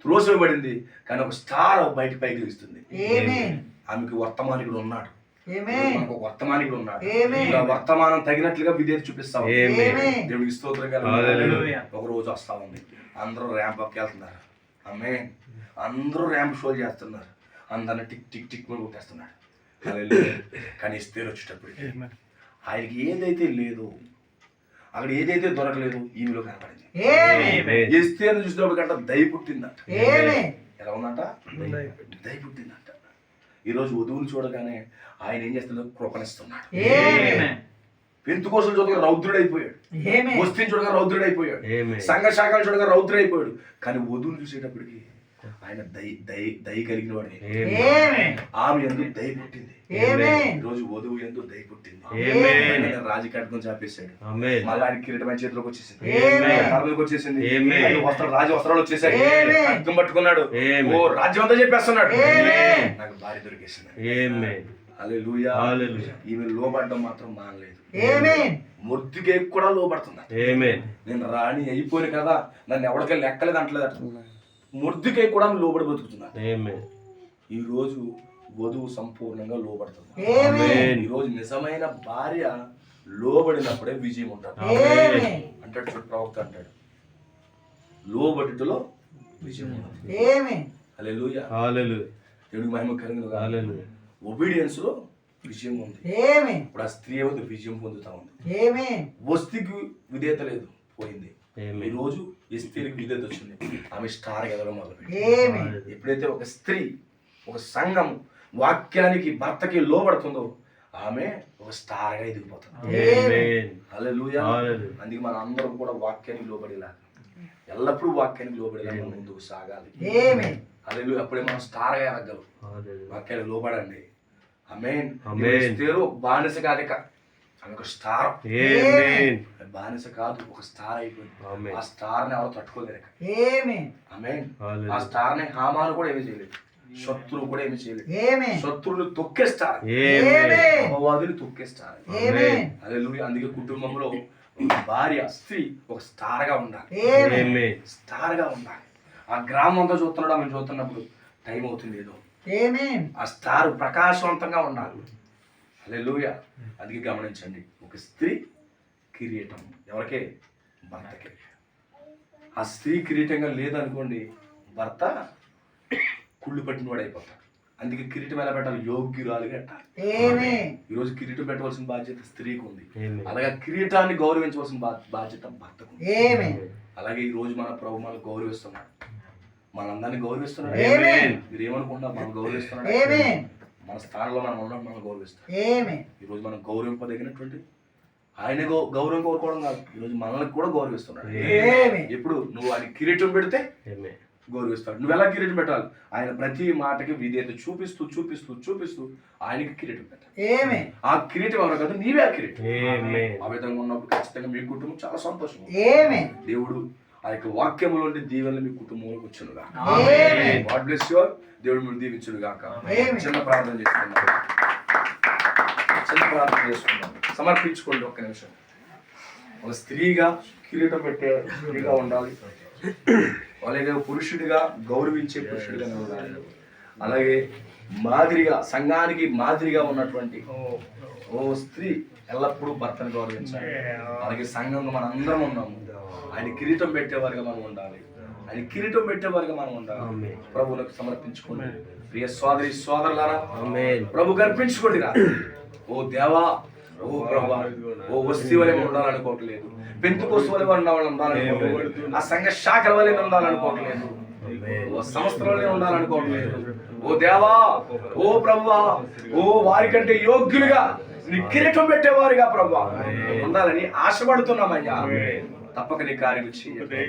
త్రోసివేయబడింది కానీ ఒక స్టార్ బయట పైకి తెలుస్తుంది. ఆమెకు వర్తమానికుడు ఉన్నాడు. వర్తమానికుడు ఉన్నాడు. వర్తమానం తగినట్లుగా విధేయత చూపిస్తాం. దేవుడికి స్తోత్రం కలుగును. ఒక రోజు వస్తా ఉంది, అందరూ ర్యాంప్ అప్కి వెళ్తున్నారు. ఆమేన్. అందరూ ర్యాంప్ షో చేస్తున్నారు. అందరిని టిక్ టిక్ టిక్ కూడా కొట్టేస్తున్నాడు. కానీ ఎస్తేరు వచ్చేటప్పటికి ఆయనకి ఏదైతే లేదు, అక్కడ ఏదైతే దొరకలేదు ఈమెలో కనపడింది. ఎస్తేరు చూసినప్పుడు కంట దయ పుట్టిందంట. ఎలా ఉందంట? దయ పుట్టిందంట. ఈరోజు వధువుని చూడగానే ఆయన ఏం చేస్తున్నాడు? కృపణిస్తున్నాడు. పెంతుకోసం చూడగా రౌద్రుడైపోయాడు. వస్తిని చూడగా రౌద్రుడైపోయాడు. సంఘ శాఖలు చూడగా రౌద్రుడైపోయాడు. కానీ వధువుని చూసేటప్పటికి ఆయన దయ కలిగిన వాడిని. ఆమె ఎందుకు దయ పుట్టింది. రోజు వధువు ఎందుకు దయ పుట్టింది. రాజకీయం చాపేశాడు. మళ్ళీ ఆయన కిరీటమైన చేతిలోకి వచ్చేసింది. రాజ వస్త్రాలు వచ్చేసాయి. అర్థం పట్టుకున్నాడు. ఓ రాజ్యం అంతా చెప్పేస్తున్నాడు. నాకు భార్య దొరికేసింది. హల్లెలూయా. ఈమె లోబడ్డం మాత్రం మానలేదు. మొర్దికే కూడా లోబడుతుంది. నేను రాణి అయిపోయి కదా, నన్ను ఎవరికీ లెక్కలేదు అంటలేదు. మొర్దికే కూడా లోబడి బతుకుతున్నాను. ఈ రోజు వధువు సంపూర్ణంగా లోబడుతుంది. ఈ రోజు నిజమైన భార్య లోబడినప్పుడే విజయం ఉంటుంది అంటాడు ప్రవక్త. అంటాడు లోబడిలో విజయం ఉంటుంది. హల్లెలూయా. దేవుడికి మహిమ కలుగును. ఒబీడియన్స్ లో విజయం ఉంది. ఇప్పుడు ఆ స్త్రీ ఏమైంది? విజయం పొందుతా ఉంది. వస్తికి విధేయత లేదు, పోయింది. ఈ రోజు ఈ స్త్రీకి విధేయత వచ్చింది. ఆమె స్టార్ ఎదగడం మొదలుపెట్టింది. ఎప్పుడైతే ఒక స్త్రీ, ఒక సంఘం వాక్యానికి భర్తకి లోబడుతుందో ఆమె ఒక స్టార్ గా ఎదిగిపోతుంది. హల్లెలూయా. అందుకే మన అందరం కూడా వాక్యానికి లోబడేలా, ఎల్లప్పుడూ వాక్యానికి లోబడేలా మనం ముందుకు సాగాలి. హల్లెలూయా. అప్పుడే మనం స్టార్ గా ఎదగలం. వాక్యానికి లోబడండి. ఆమేన్. బానిస కాదు, ఆమె ఒక స్టార్. బానిస కాదు, ఒక స్టార్ అయిపోయింది. ఆ స్టార్ ని ఎవరు తట్టుకోలేక. ఆమేన్. ఆ స్టార్ ని హామాను కూడా ఏమీ చేయలేదు, శత్రువు కూడా ఏమి చేయలేదు. శత్రువులు తొక్కేస్తారు, అపవాదులు తొక్కేస్తారు. హల్లెలూయా. అందుకే కుటుంబంలో భార్య, స్త్రీ ఒక స్టార్ గా ఉండాలి. స్టార్ గా ఉండాలి. ఆ గ్రామం అంతా చూస్తున్నాడు, ఆమె చూస్తున్నప్పుడు టైం అవుతుంది ఏదో. ఆ స్టార్ ప్రకాశవంతంగా ఉండాలి. హల్లెలూయా. అందుకే గమనించండి, ఒక స్త్రీ కిరీటం ఎవరికే? భర్తకే. ఆ స్త్రీ కిరీటంగా లేదనుకోండి, భర్త కుళ్ళు పట్టిన వాడు అయిపోతాడు. అందుకే కిరీటం ఎలా పెట్టాలి? యోగ్యురాలుగా పెట్టాలి. ఈరోజు కిరీటం పెట్టవలసిన బాధ్యత స్త్రీకి ఉంది. అలాగే కిరీటాన్ని గౌరవించవలసిన బాధ్యత భర్తకు ఉంది. అలాగే ఈ రోజు మన ప్రభు మనల్ని గౌరవిస్తున్నాడు. మనందరినీ గౌరవిస్తున్నాడు. మీరు ఏమనుకుంటున్నారు? మనం గౌరవిస్తున్నాడు. మన స్థానంలో మనం ఉన్నాం, మనం గౌరవిస్తాం. ఈరోజు మనం గౌరవింపదగినటువంటి ఆయన గౌరవం కోరుకోవడం కాదు, ఈరోజు మనల్ని కూడా గౌరవిస్తున్నాడు. ఎప్పుడు నువ్వు ఆయన కిరీటం పెడితే గౌరవిస్తాడు. నువ్వు ఎలా కిరీటం పెట్టాలి? ఆయన ప్రతి మాటకి విధేయత చూపిస్తూ చూపిస్తూ చూపిస్తూ ఆయనకి కిరీటం పెట్టాలి. ఆ కిరీటం ఎవరు కాదు, నీవే ఆ కిరీటం. ఆ విధంగా ఉన్నప్పుడు ఖచ్చితంగా మీ కుటుంబం చాలా సంతోషం. దేవుడు ఆ యొక్క వాక్యములోని దీవెనలు మీ కుటుంబంలోకి వచ్చునుగా. God bless you. దేవుడు మీరు దీవించును గాక. చిన్న ప్రార్థన చేసుకుందాం. సమర్పించుకోండి ఒక్క నిమిషం. ఒక స్త్రీగా కిరీటం పెట్టే స్త్రీగా ఉండాలి, అలాగే పురుషుడిగా గౌరవించే పురుషుడిగా ఉండాలి. అలాగే మాదిరిగా సంఘానికి మాదిరిగా ఉన్నటువంటి ఓ స్త్రీ ఎల్లప్పుడూ భర్తను గౌరవించాలి. అలాగే సంఘంలో మన అందరం ఉన్నాము, ఆయన కిరీటం పెట్టేవారిగా మనం ఉండాలి. ఆయన కిరీటం పెట్టేవారిగా మనం ఉండాలి. ప్రభువులకు సమర్పించుకోండి. ప్రియ సోదరి సోదరులారా, ప్రభు కల్పించుకోండి రా. ఓ దేవా, ఓ ప్రభా, ఓ వస్తీ వలె ఉండాలనుకోవట్లేదు, పెంతుకోస్తు వలె ఉండాలనుకోవట్లేదు, ఆ సంఘ శాఖల వలె ఉండాలనుకోవట్లేదు, ఓ సంస్థల వలె ఉండాలనుకోవట్లేదు. ఓ దేవా, ఓ ప్రభువా, ఓ వారికంటే యోగ్యులుగా నీ కిరీటం పెట్టేవారుగా ప్రభువా ఉండాలని ఆశపడుతున్నామయ్యా. తప్పక నీ కార్యం చేయండి,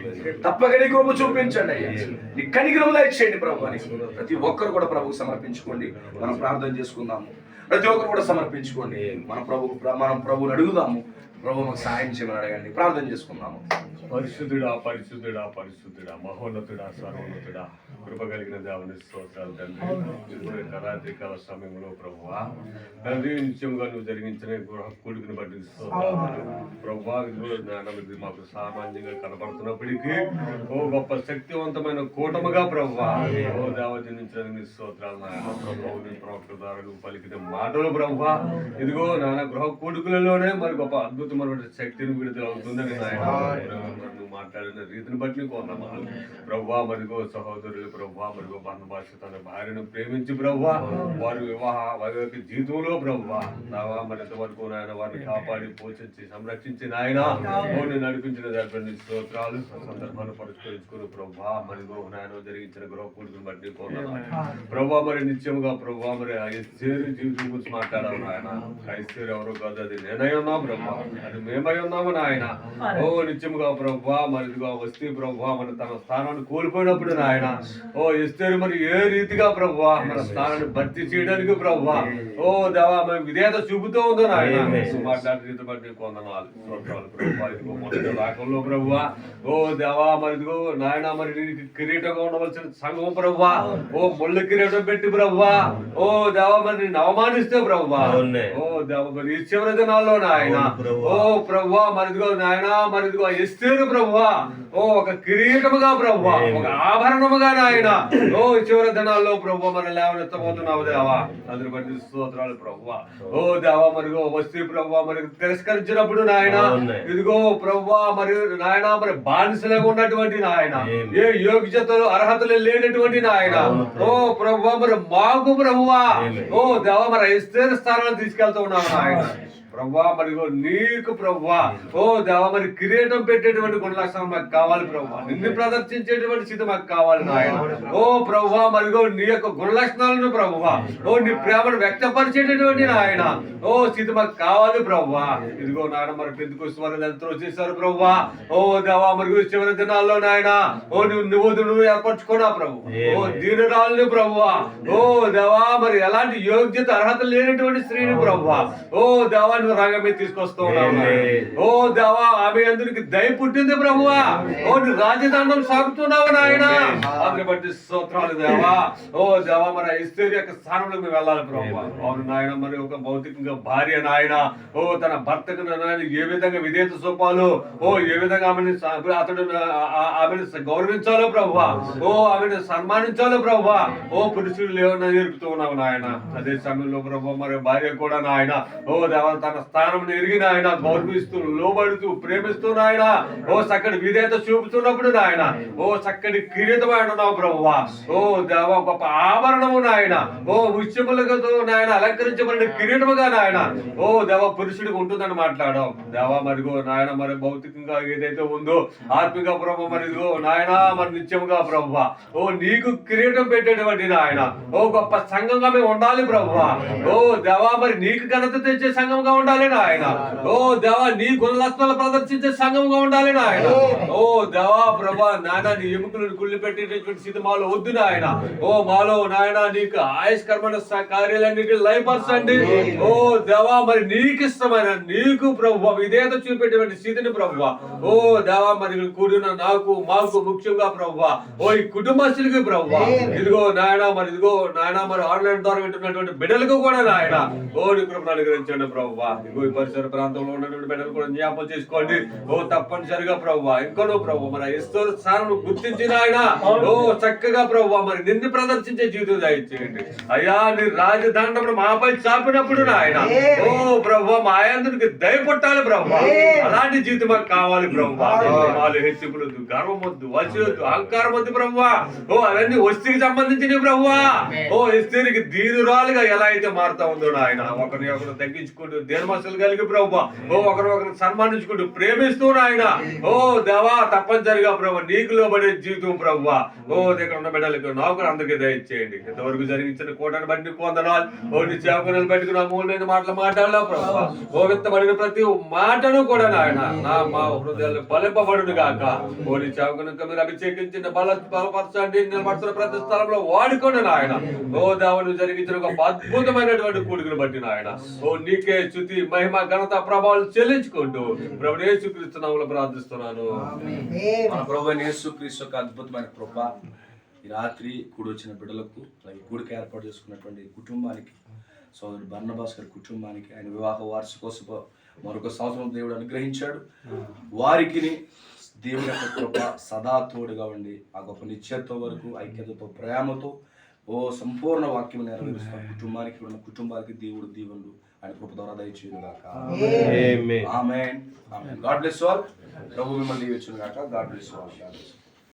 తప్పక నీ కృప చూపించండి అయ్యా. నీ కనికరం దయచేయండి ప్రభు అని ప్రతి ఒక్కరు కూడా ప్రభుకు సమర్పించుకోండి. మనం ప్రార్థన చేసుకుందాము. ప్రతి ఒక్కరు కూడా సమర్పించుకోండి. మనం ప్రభువుని అడుగుదాము. ప్రభు మాకు సహాయం చేయమని అడగండి. ప్రార్థన చేసుకుందాము. పరిశుద్ధుడా పరిశుద్ధుడా పరిశుద్ధుడా మహోన్నతుడా సర్వోన్నతుడా కృప కలిగిన దేవుని స్తోత్రాలు తండ్రి. రాత్రికాల సమయంలో ప్రభువా తండ్రి నిత్యంగా నువ్వు జరిగించిన కూడికను బట్టి స్తోత్రాలు ప్రభువా. మాకు సామాన్యంగా కనబడుతున్నప్పటికీ ఓ గొప్ప శక్తివంతమైన కూటముగా ప్రభువా ఓ దేవ జన్మించడానికి స్తోత్రాలు. నాయన ప్రభువుని ప్రవక్త ద్వారా నువ్వు పలికిన మాటలు ప్రభువా ఇదిగో నాన్న గృహ కూడికలలోనే మరి గొప్ప అద్భుతమైన శక్తిని విడుదల అవుతుందని నాయన నువ్వు మాట్లాడిన రీతిని బట్టి కోరుతున్నాను ప్రభువా. మరిగో సహోదరులు ప్రభువా మరిగో బర్నబాష తన భార్యను ప్రేమించి ప్రభువా వారి వారి యొక్క జీవితంలో ప్రభువా నావా మరి ఇంతవరకు నాయన వారిని కాపాడి పోషించి సంరక్షించి నాయన నడిపించిన దాని స్తోత్రాలు. సందర్భాన్ని పరిష్కరించుకుని ప్రభువా మరిగో నాయన జరిగించిన గృహ కూడికను బట్టి కోరుతున్నాను ప్రభువా. మరి నిత్యముగా ప్రభువా మరి ఐశ్వర్య జీవితం గురించి మాట్లాడాము నాయన. ఐశ్వర్యం ఎవరో కాదు, అది నేనై ఉన్నాం ప్రభువా, అది మేమై ఉన్నాము నాయన. ఓ నిత్యముగా ప్రభువా మరిదిగా వస్తే ప్రభువా మన తన స్థానాన్ని కోల్పోయినప్పుడు నాయన ఓ ఎస్తేరు మరి ఏ రీతిగా ప్రభువా మన స్థానాన్ని భర్తీ చేయడానికి ప్రభువా ఓ దేవా మరి విధేయత చూపుతూ ఉందో నాయన. మాట్లాడే రీతి బట్టి కొందనాలు ప్రభువా. ఇదిగో మొదటి రాకంలో ప్రభువా ఓ దేవా మరిదిగో నాయన మరి నీకు కిరీటంగా ఉండవలసిన సంఘం ప్రభువా ఓ ముళ్ళ కిరీటం పెట్టి ప్రభువా ఓ దేవా మరి నిన్ను అవమానిస్తే ప్రభువా ఓ దేవ మరి ఈ చివరి దినాల్లో నాయన ఓ ప్రభువా మరిదిగో నాయన మరిదిగో ఎస్తేరు ప్రభువా ఓ ఒక కిరీటముగా ప్రభువా ఒక ఆభరణముగా నాయన ఓ చివరి దినాల్లో ప్రభువా మరి లేవనెత్తబోతున్నావు దేవా. అందరి బట్టి స్తోత్రాలు ప్రభువా. ఓ దేవా మరిగో వస్తీ ప్రభువా మరి తిరస్కరించినప్పుడు నాయన ఇదిగో ప్రభువా మరి నాయన మరి బానిసలుగా ఉన్నటువంటి నాయన ఏ యోగ్యతలు అర్హతలు లేనటువంటి నాయన ఓ ప్రభువా మరి మాకు ప్రభువా ఓ దేవా మరి ఎస్తేరు స్థానాన్ని తీసుకెళ్తూ ఉన్నావు నాయన ప్రభువా. మరిగో నీకు ప్రభువా ఓ దేవా మరి కిరీటం పెట్టేటువంటి గుణ లక్షణాలు మాకు కావాలి ప్రభువా. నిన్ను ప్రదర్శించేటువంటి స్థితి మాకు కావాలి నాయన. ఓ ప్రభువా మరిగో నీ యొక్క గుణ లక్షణాలను ప్రభువా ఓ నీ ప్రేమను వ్యక్తపరిచేటటువంటి నాయన ఓ స్థితి మాకు కావాలి ప్రభువా. ఇదిగో నాయన మరి పెద్దకొస్తు వారు ఎంతో చేశారు ప్రభువా ఓ దేవా మరి చివరి దినాల్లో నాయన ఓ నువ్వు ఏర్పరచుకున్నా ప్రభు ఓ దీనురాలని ప్రభువా ఓ దేవా మరి ఎలాంటి యోగ్యత అర్హత లేనటువంటి స్త్రీని ప్రభువా ఓ దేవా రంగం మీద తీసుకొస్తూ ఉన్నావు ఓ దేవా. ఆమె అందరికి దయ పుట్టింది ప్రభువా ఓ నీ రాజదండం సాగుతున్నావు నాయన. అందరి బట్టి స్తోత్రాలు దేవా. ఓ దేవా మరి ఐశ్వర్య యొక్క స్థానంలో మేము వెళ్ళాలి ప్రభువా. అవును నాయన మరి ఒక భౌతికంగా భార్య నాయన ఓ తన భర్తకు నాయన ఏ విధంగా విధేయత చూపాలో ఓ ఏ విధంగా అతడు ఆమెను గౌరవించాలో ప్రభువా ఓ ఆమెను సన్మానించాలో ప్రభువా ఓ పురుషులు లేవని నేర్పుతూ ఉన్నావు నాయన. అదే సమయంలో ప్రభు మరి భార్య కూడా నాయన ఓ దేవా తన స్థానం ఎరిగిన ఆయన గౌరవిస్తూ లోబడుతూ ప్రేమిస్తూ నాయన ఓ చక్కటి విధేయత చూపుతున్నప్పుడు నాయన ఓ చక్కటి కిరీటం అంటున్నావు ప్రభువా. ఓ దేవ గొప్ప ఆభరణము నాయన ఓ ముత్యములతో నాయన అలంకరించబడిన కిరీటముగా నాయన ఓ దేవ పురుషుడికి ఉంటుందని మాట్లాడావు దేవా. మరిగో నాయన మరి భౌతికంగా ఏదైతే ఉందో ఆత్మిక ప్రభు మరిగో నాయన మరి నిత్యముగా ప్రభువా ఓ నీకు కిరీటం పెట్టేటువంటి నాయన ఓ గొప్ప సంఘంగా మేము ఉండాలి ప్రభువా. ఓ దేవా మరి నీకు ఘనత తెచ్చే సంఘంగా ఉండాలి నాయన. ఓ దేవా నీ గుణలక్షణాలు ప్రదర్శించే సంఘంగా ఉండాలి నాయన. ఓ దేవా ప్రభా నాయన నీ ఎముకలను కుళ్ళి పెట్టేటటువంటి స్థితి మాలో వద్దు నాయన. ఓ మాలో నాయన నీకు ఆయుష్కరమైన కార్యాలన్నిటి లయపరచండి. ఓ దేవా మరి నీకు ఇష్టమైన నీకు ప్రభువా విధేయత చూపేటువంటి స్థితిని ప్రభువా ఓ దేవా మరి కూడిన నాకు మాకు ముఖ్యంగా ప్రభువా ఓ ఈ కుటుంబస్తులకి ప్రభువా ఇదిగో నాయన మరి ఇదిగో నాయన మరి ఆన్లైన్ ద్వారా వింటున్నటువంటి బిడ్డలకు కూడా నాయన ఓ నీ కృపను అనుగ్రహించండి ప్రభువా. ఇదిగో ఈ పరిసర ప్రాంతంలో ఉన్నటువంటి బిడ్డలు కూడా జ్ఞాపకం చేసుకోండి. ఓ తప్పనిసరిగా ప్రభువా ఇంకనూ ప్రభు మరి ఇస్తూ స్థానం గుర్తించిన ఆయన ఓ చక్కగా ప్రభువా మరి నిన్ను ప్రదర్శించే జీవితం దయచేయండి అయ్యా. నీ రాజదండమును మాపై చాపినప్పుడు నాయన ఓ ప్రభువా మా ఆయందునికి దయపట్టాలి ప్రభువా. అలాంటి జీవితం మాకు కావాలి ప్రభువా. హెచ్చుకులు గర్వం వద్దు వద్దు అహంకారం వద్దు ప్రభువా. ఓ అవన్నీ వస్తువుకి సంబంధించినవి ప్రభువా. ఓ స్త్రీకి దీనురాలుగా ఎలా అయితే మారుతా ఉందో నాయన ఒకరిని ఒకరు తగ్గించుకుంటూ దేనమసలు కలిగి ప్రభువా ఓ ఒకరిని సన్మానించుకుంటూ ప్రేమిస్తూ నాయన ఓ దేవా తప్పనిసరిగా ప్రభు నీకు లోబడే జీవితం ప్రభువా ఓ దగ్గర ఉన్న బిడ్డలకు నాకు అందరికీ దయచేయండి. ఇంతవరకు జరిగించిన కోటను బట్టి పొందనాలు ఓ నీ సేవకులను బట్టి నా మూలమైన మాటలు మాట్లాడలా ప్రభువా ఓ విత్తబడిన ప్రతి మాటను కూడా నాయన నా మా హృదయాలు బలింపబడును గాక. ఓ నీ సేవకును మీరు అభిషేకించిన బలపరచండి నిలబడుతున్న ప్రతి స్థలంలో వాడుకోండి నాయన. ఓ దేవుడు జరిగించిన ఒక అద్భుతమైనటువంటి కూడికను బట్టి నాయన ఓ నీకే స్తుతి మహిమ ఘనత ప్రభావాలు చెల్లించుకుంటూ ప్రభు యేసుక్రీస్తు నామములో ప్రార్థిస్తున్నాను. మన ప్రభు యేసుక్రీస్తు యొక్క అద్భుతమైన కృప ఈ రాత్రి కూడి వచ్చిన బిడ్డలకు అలాగే కూడిక ఏర్పాటు చేసుకున్నటువంటి కుటుంబానికి సోదరుడు బర్నబాస్ గారి కుటుంబానికి ఆయన వివాహ వార్షికోత్సవ మరొక సంవత్సరం దేవుడు అనుగ్రహించాడు. వారికి దేవుని యొక్క కృప సదా తోడుగా ఉండి ఆ గొప్ప నిశ్చయత వరకు ఐక్యతతో ప్రేమతో ఓ సంపూర్ణ వాక్యం నెరవేరుస్తున్న కుటుంబానికి ఉన్న కుటుంబాలకి దేవుడు దీవెనలు ఆయన కృప ద్వారా దయచేయును గాక. Amen. Amen. God bless you all. ప్రభు మిమ్మల్ని దీవించును గాక. God bless you all.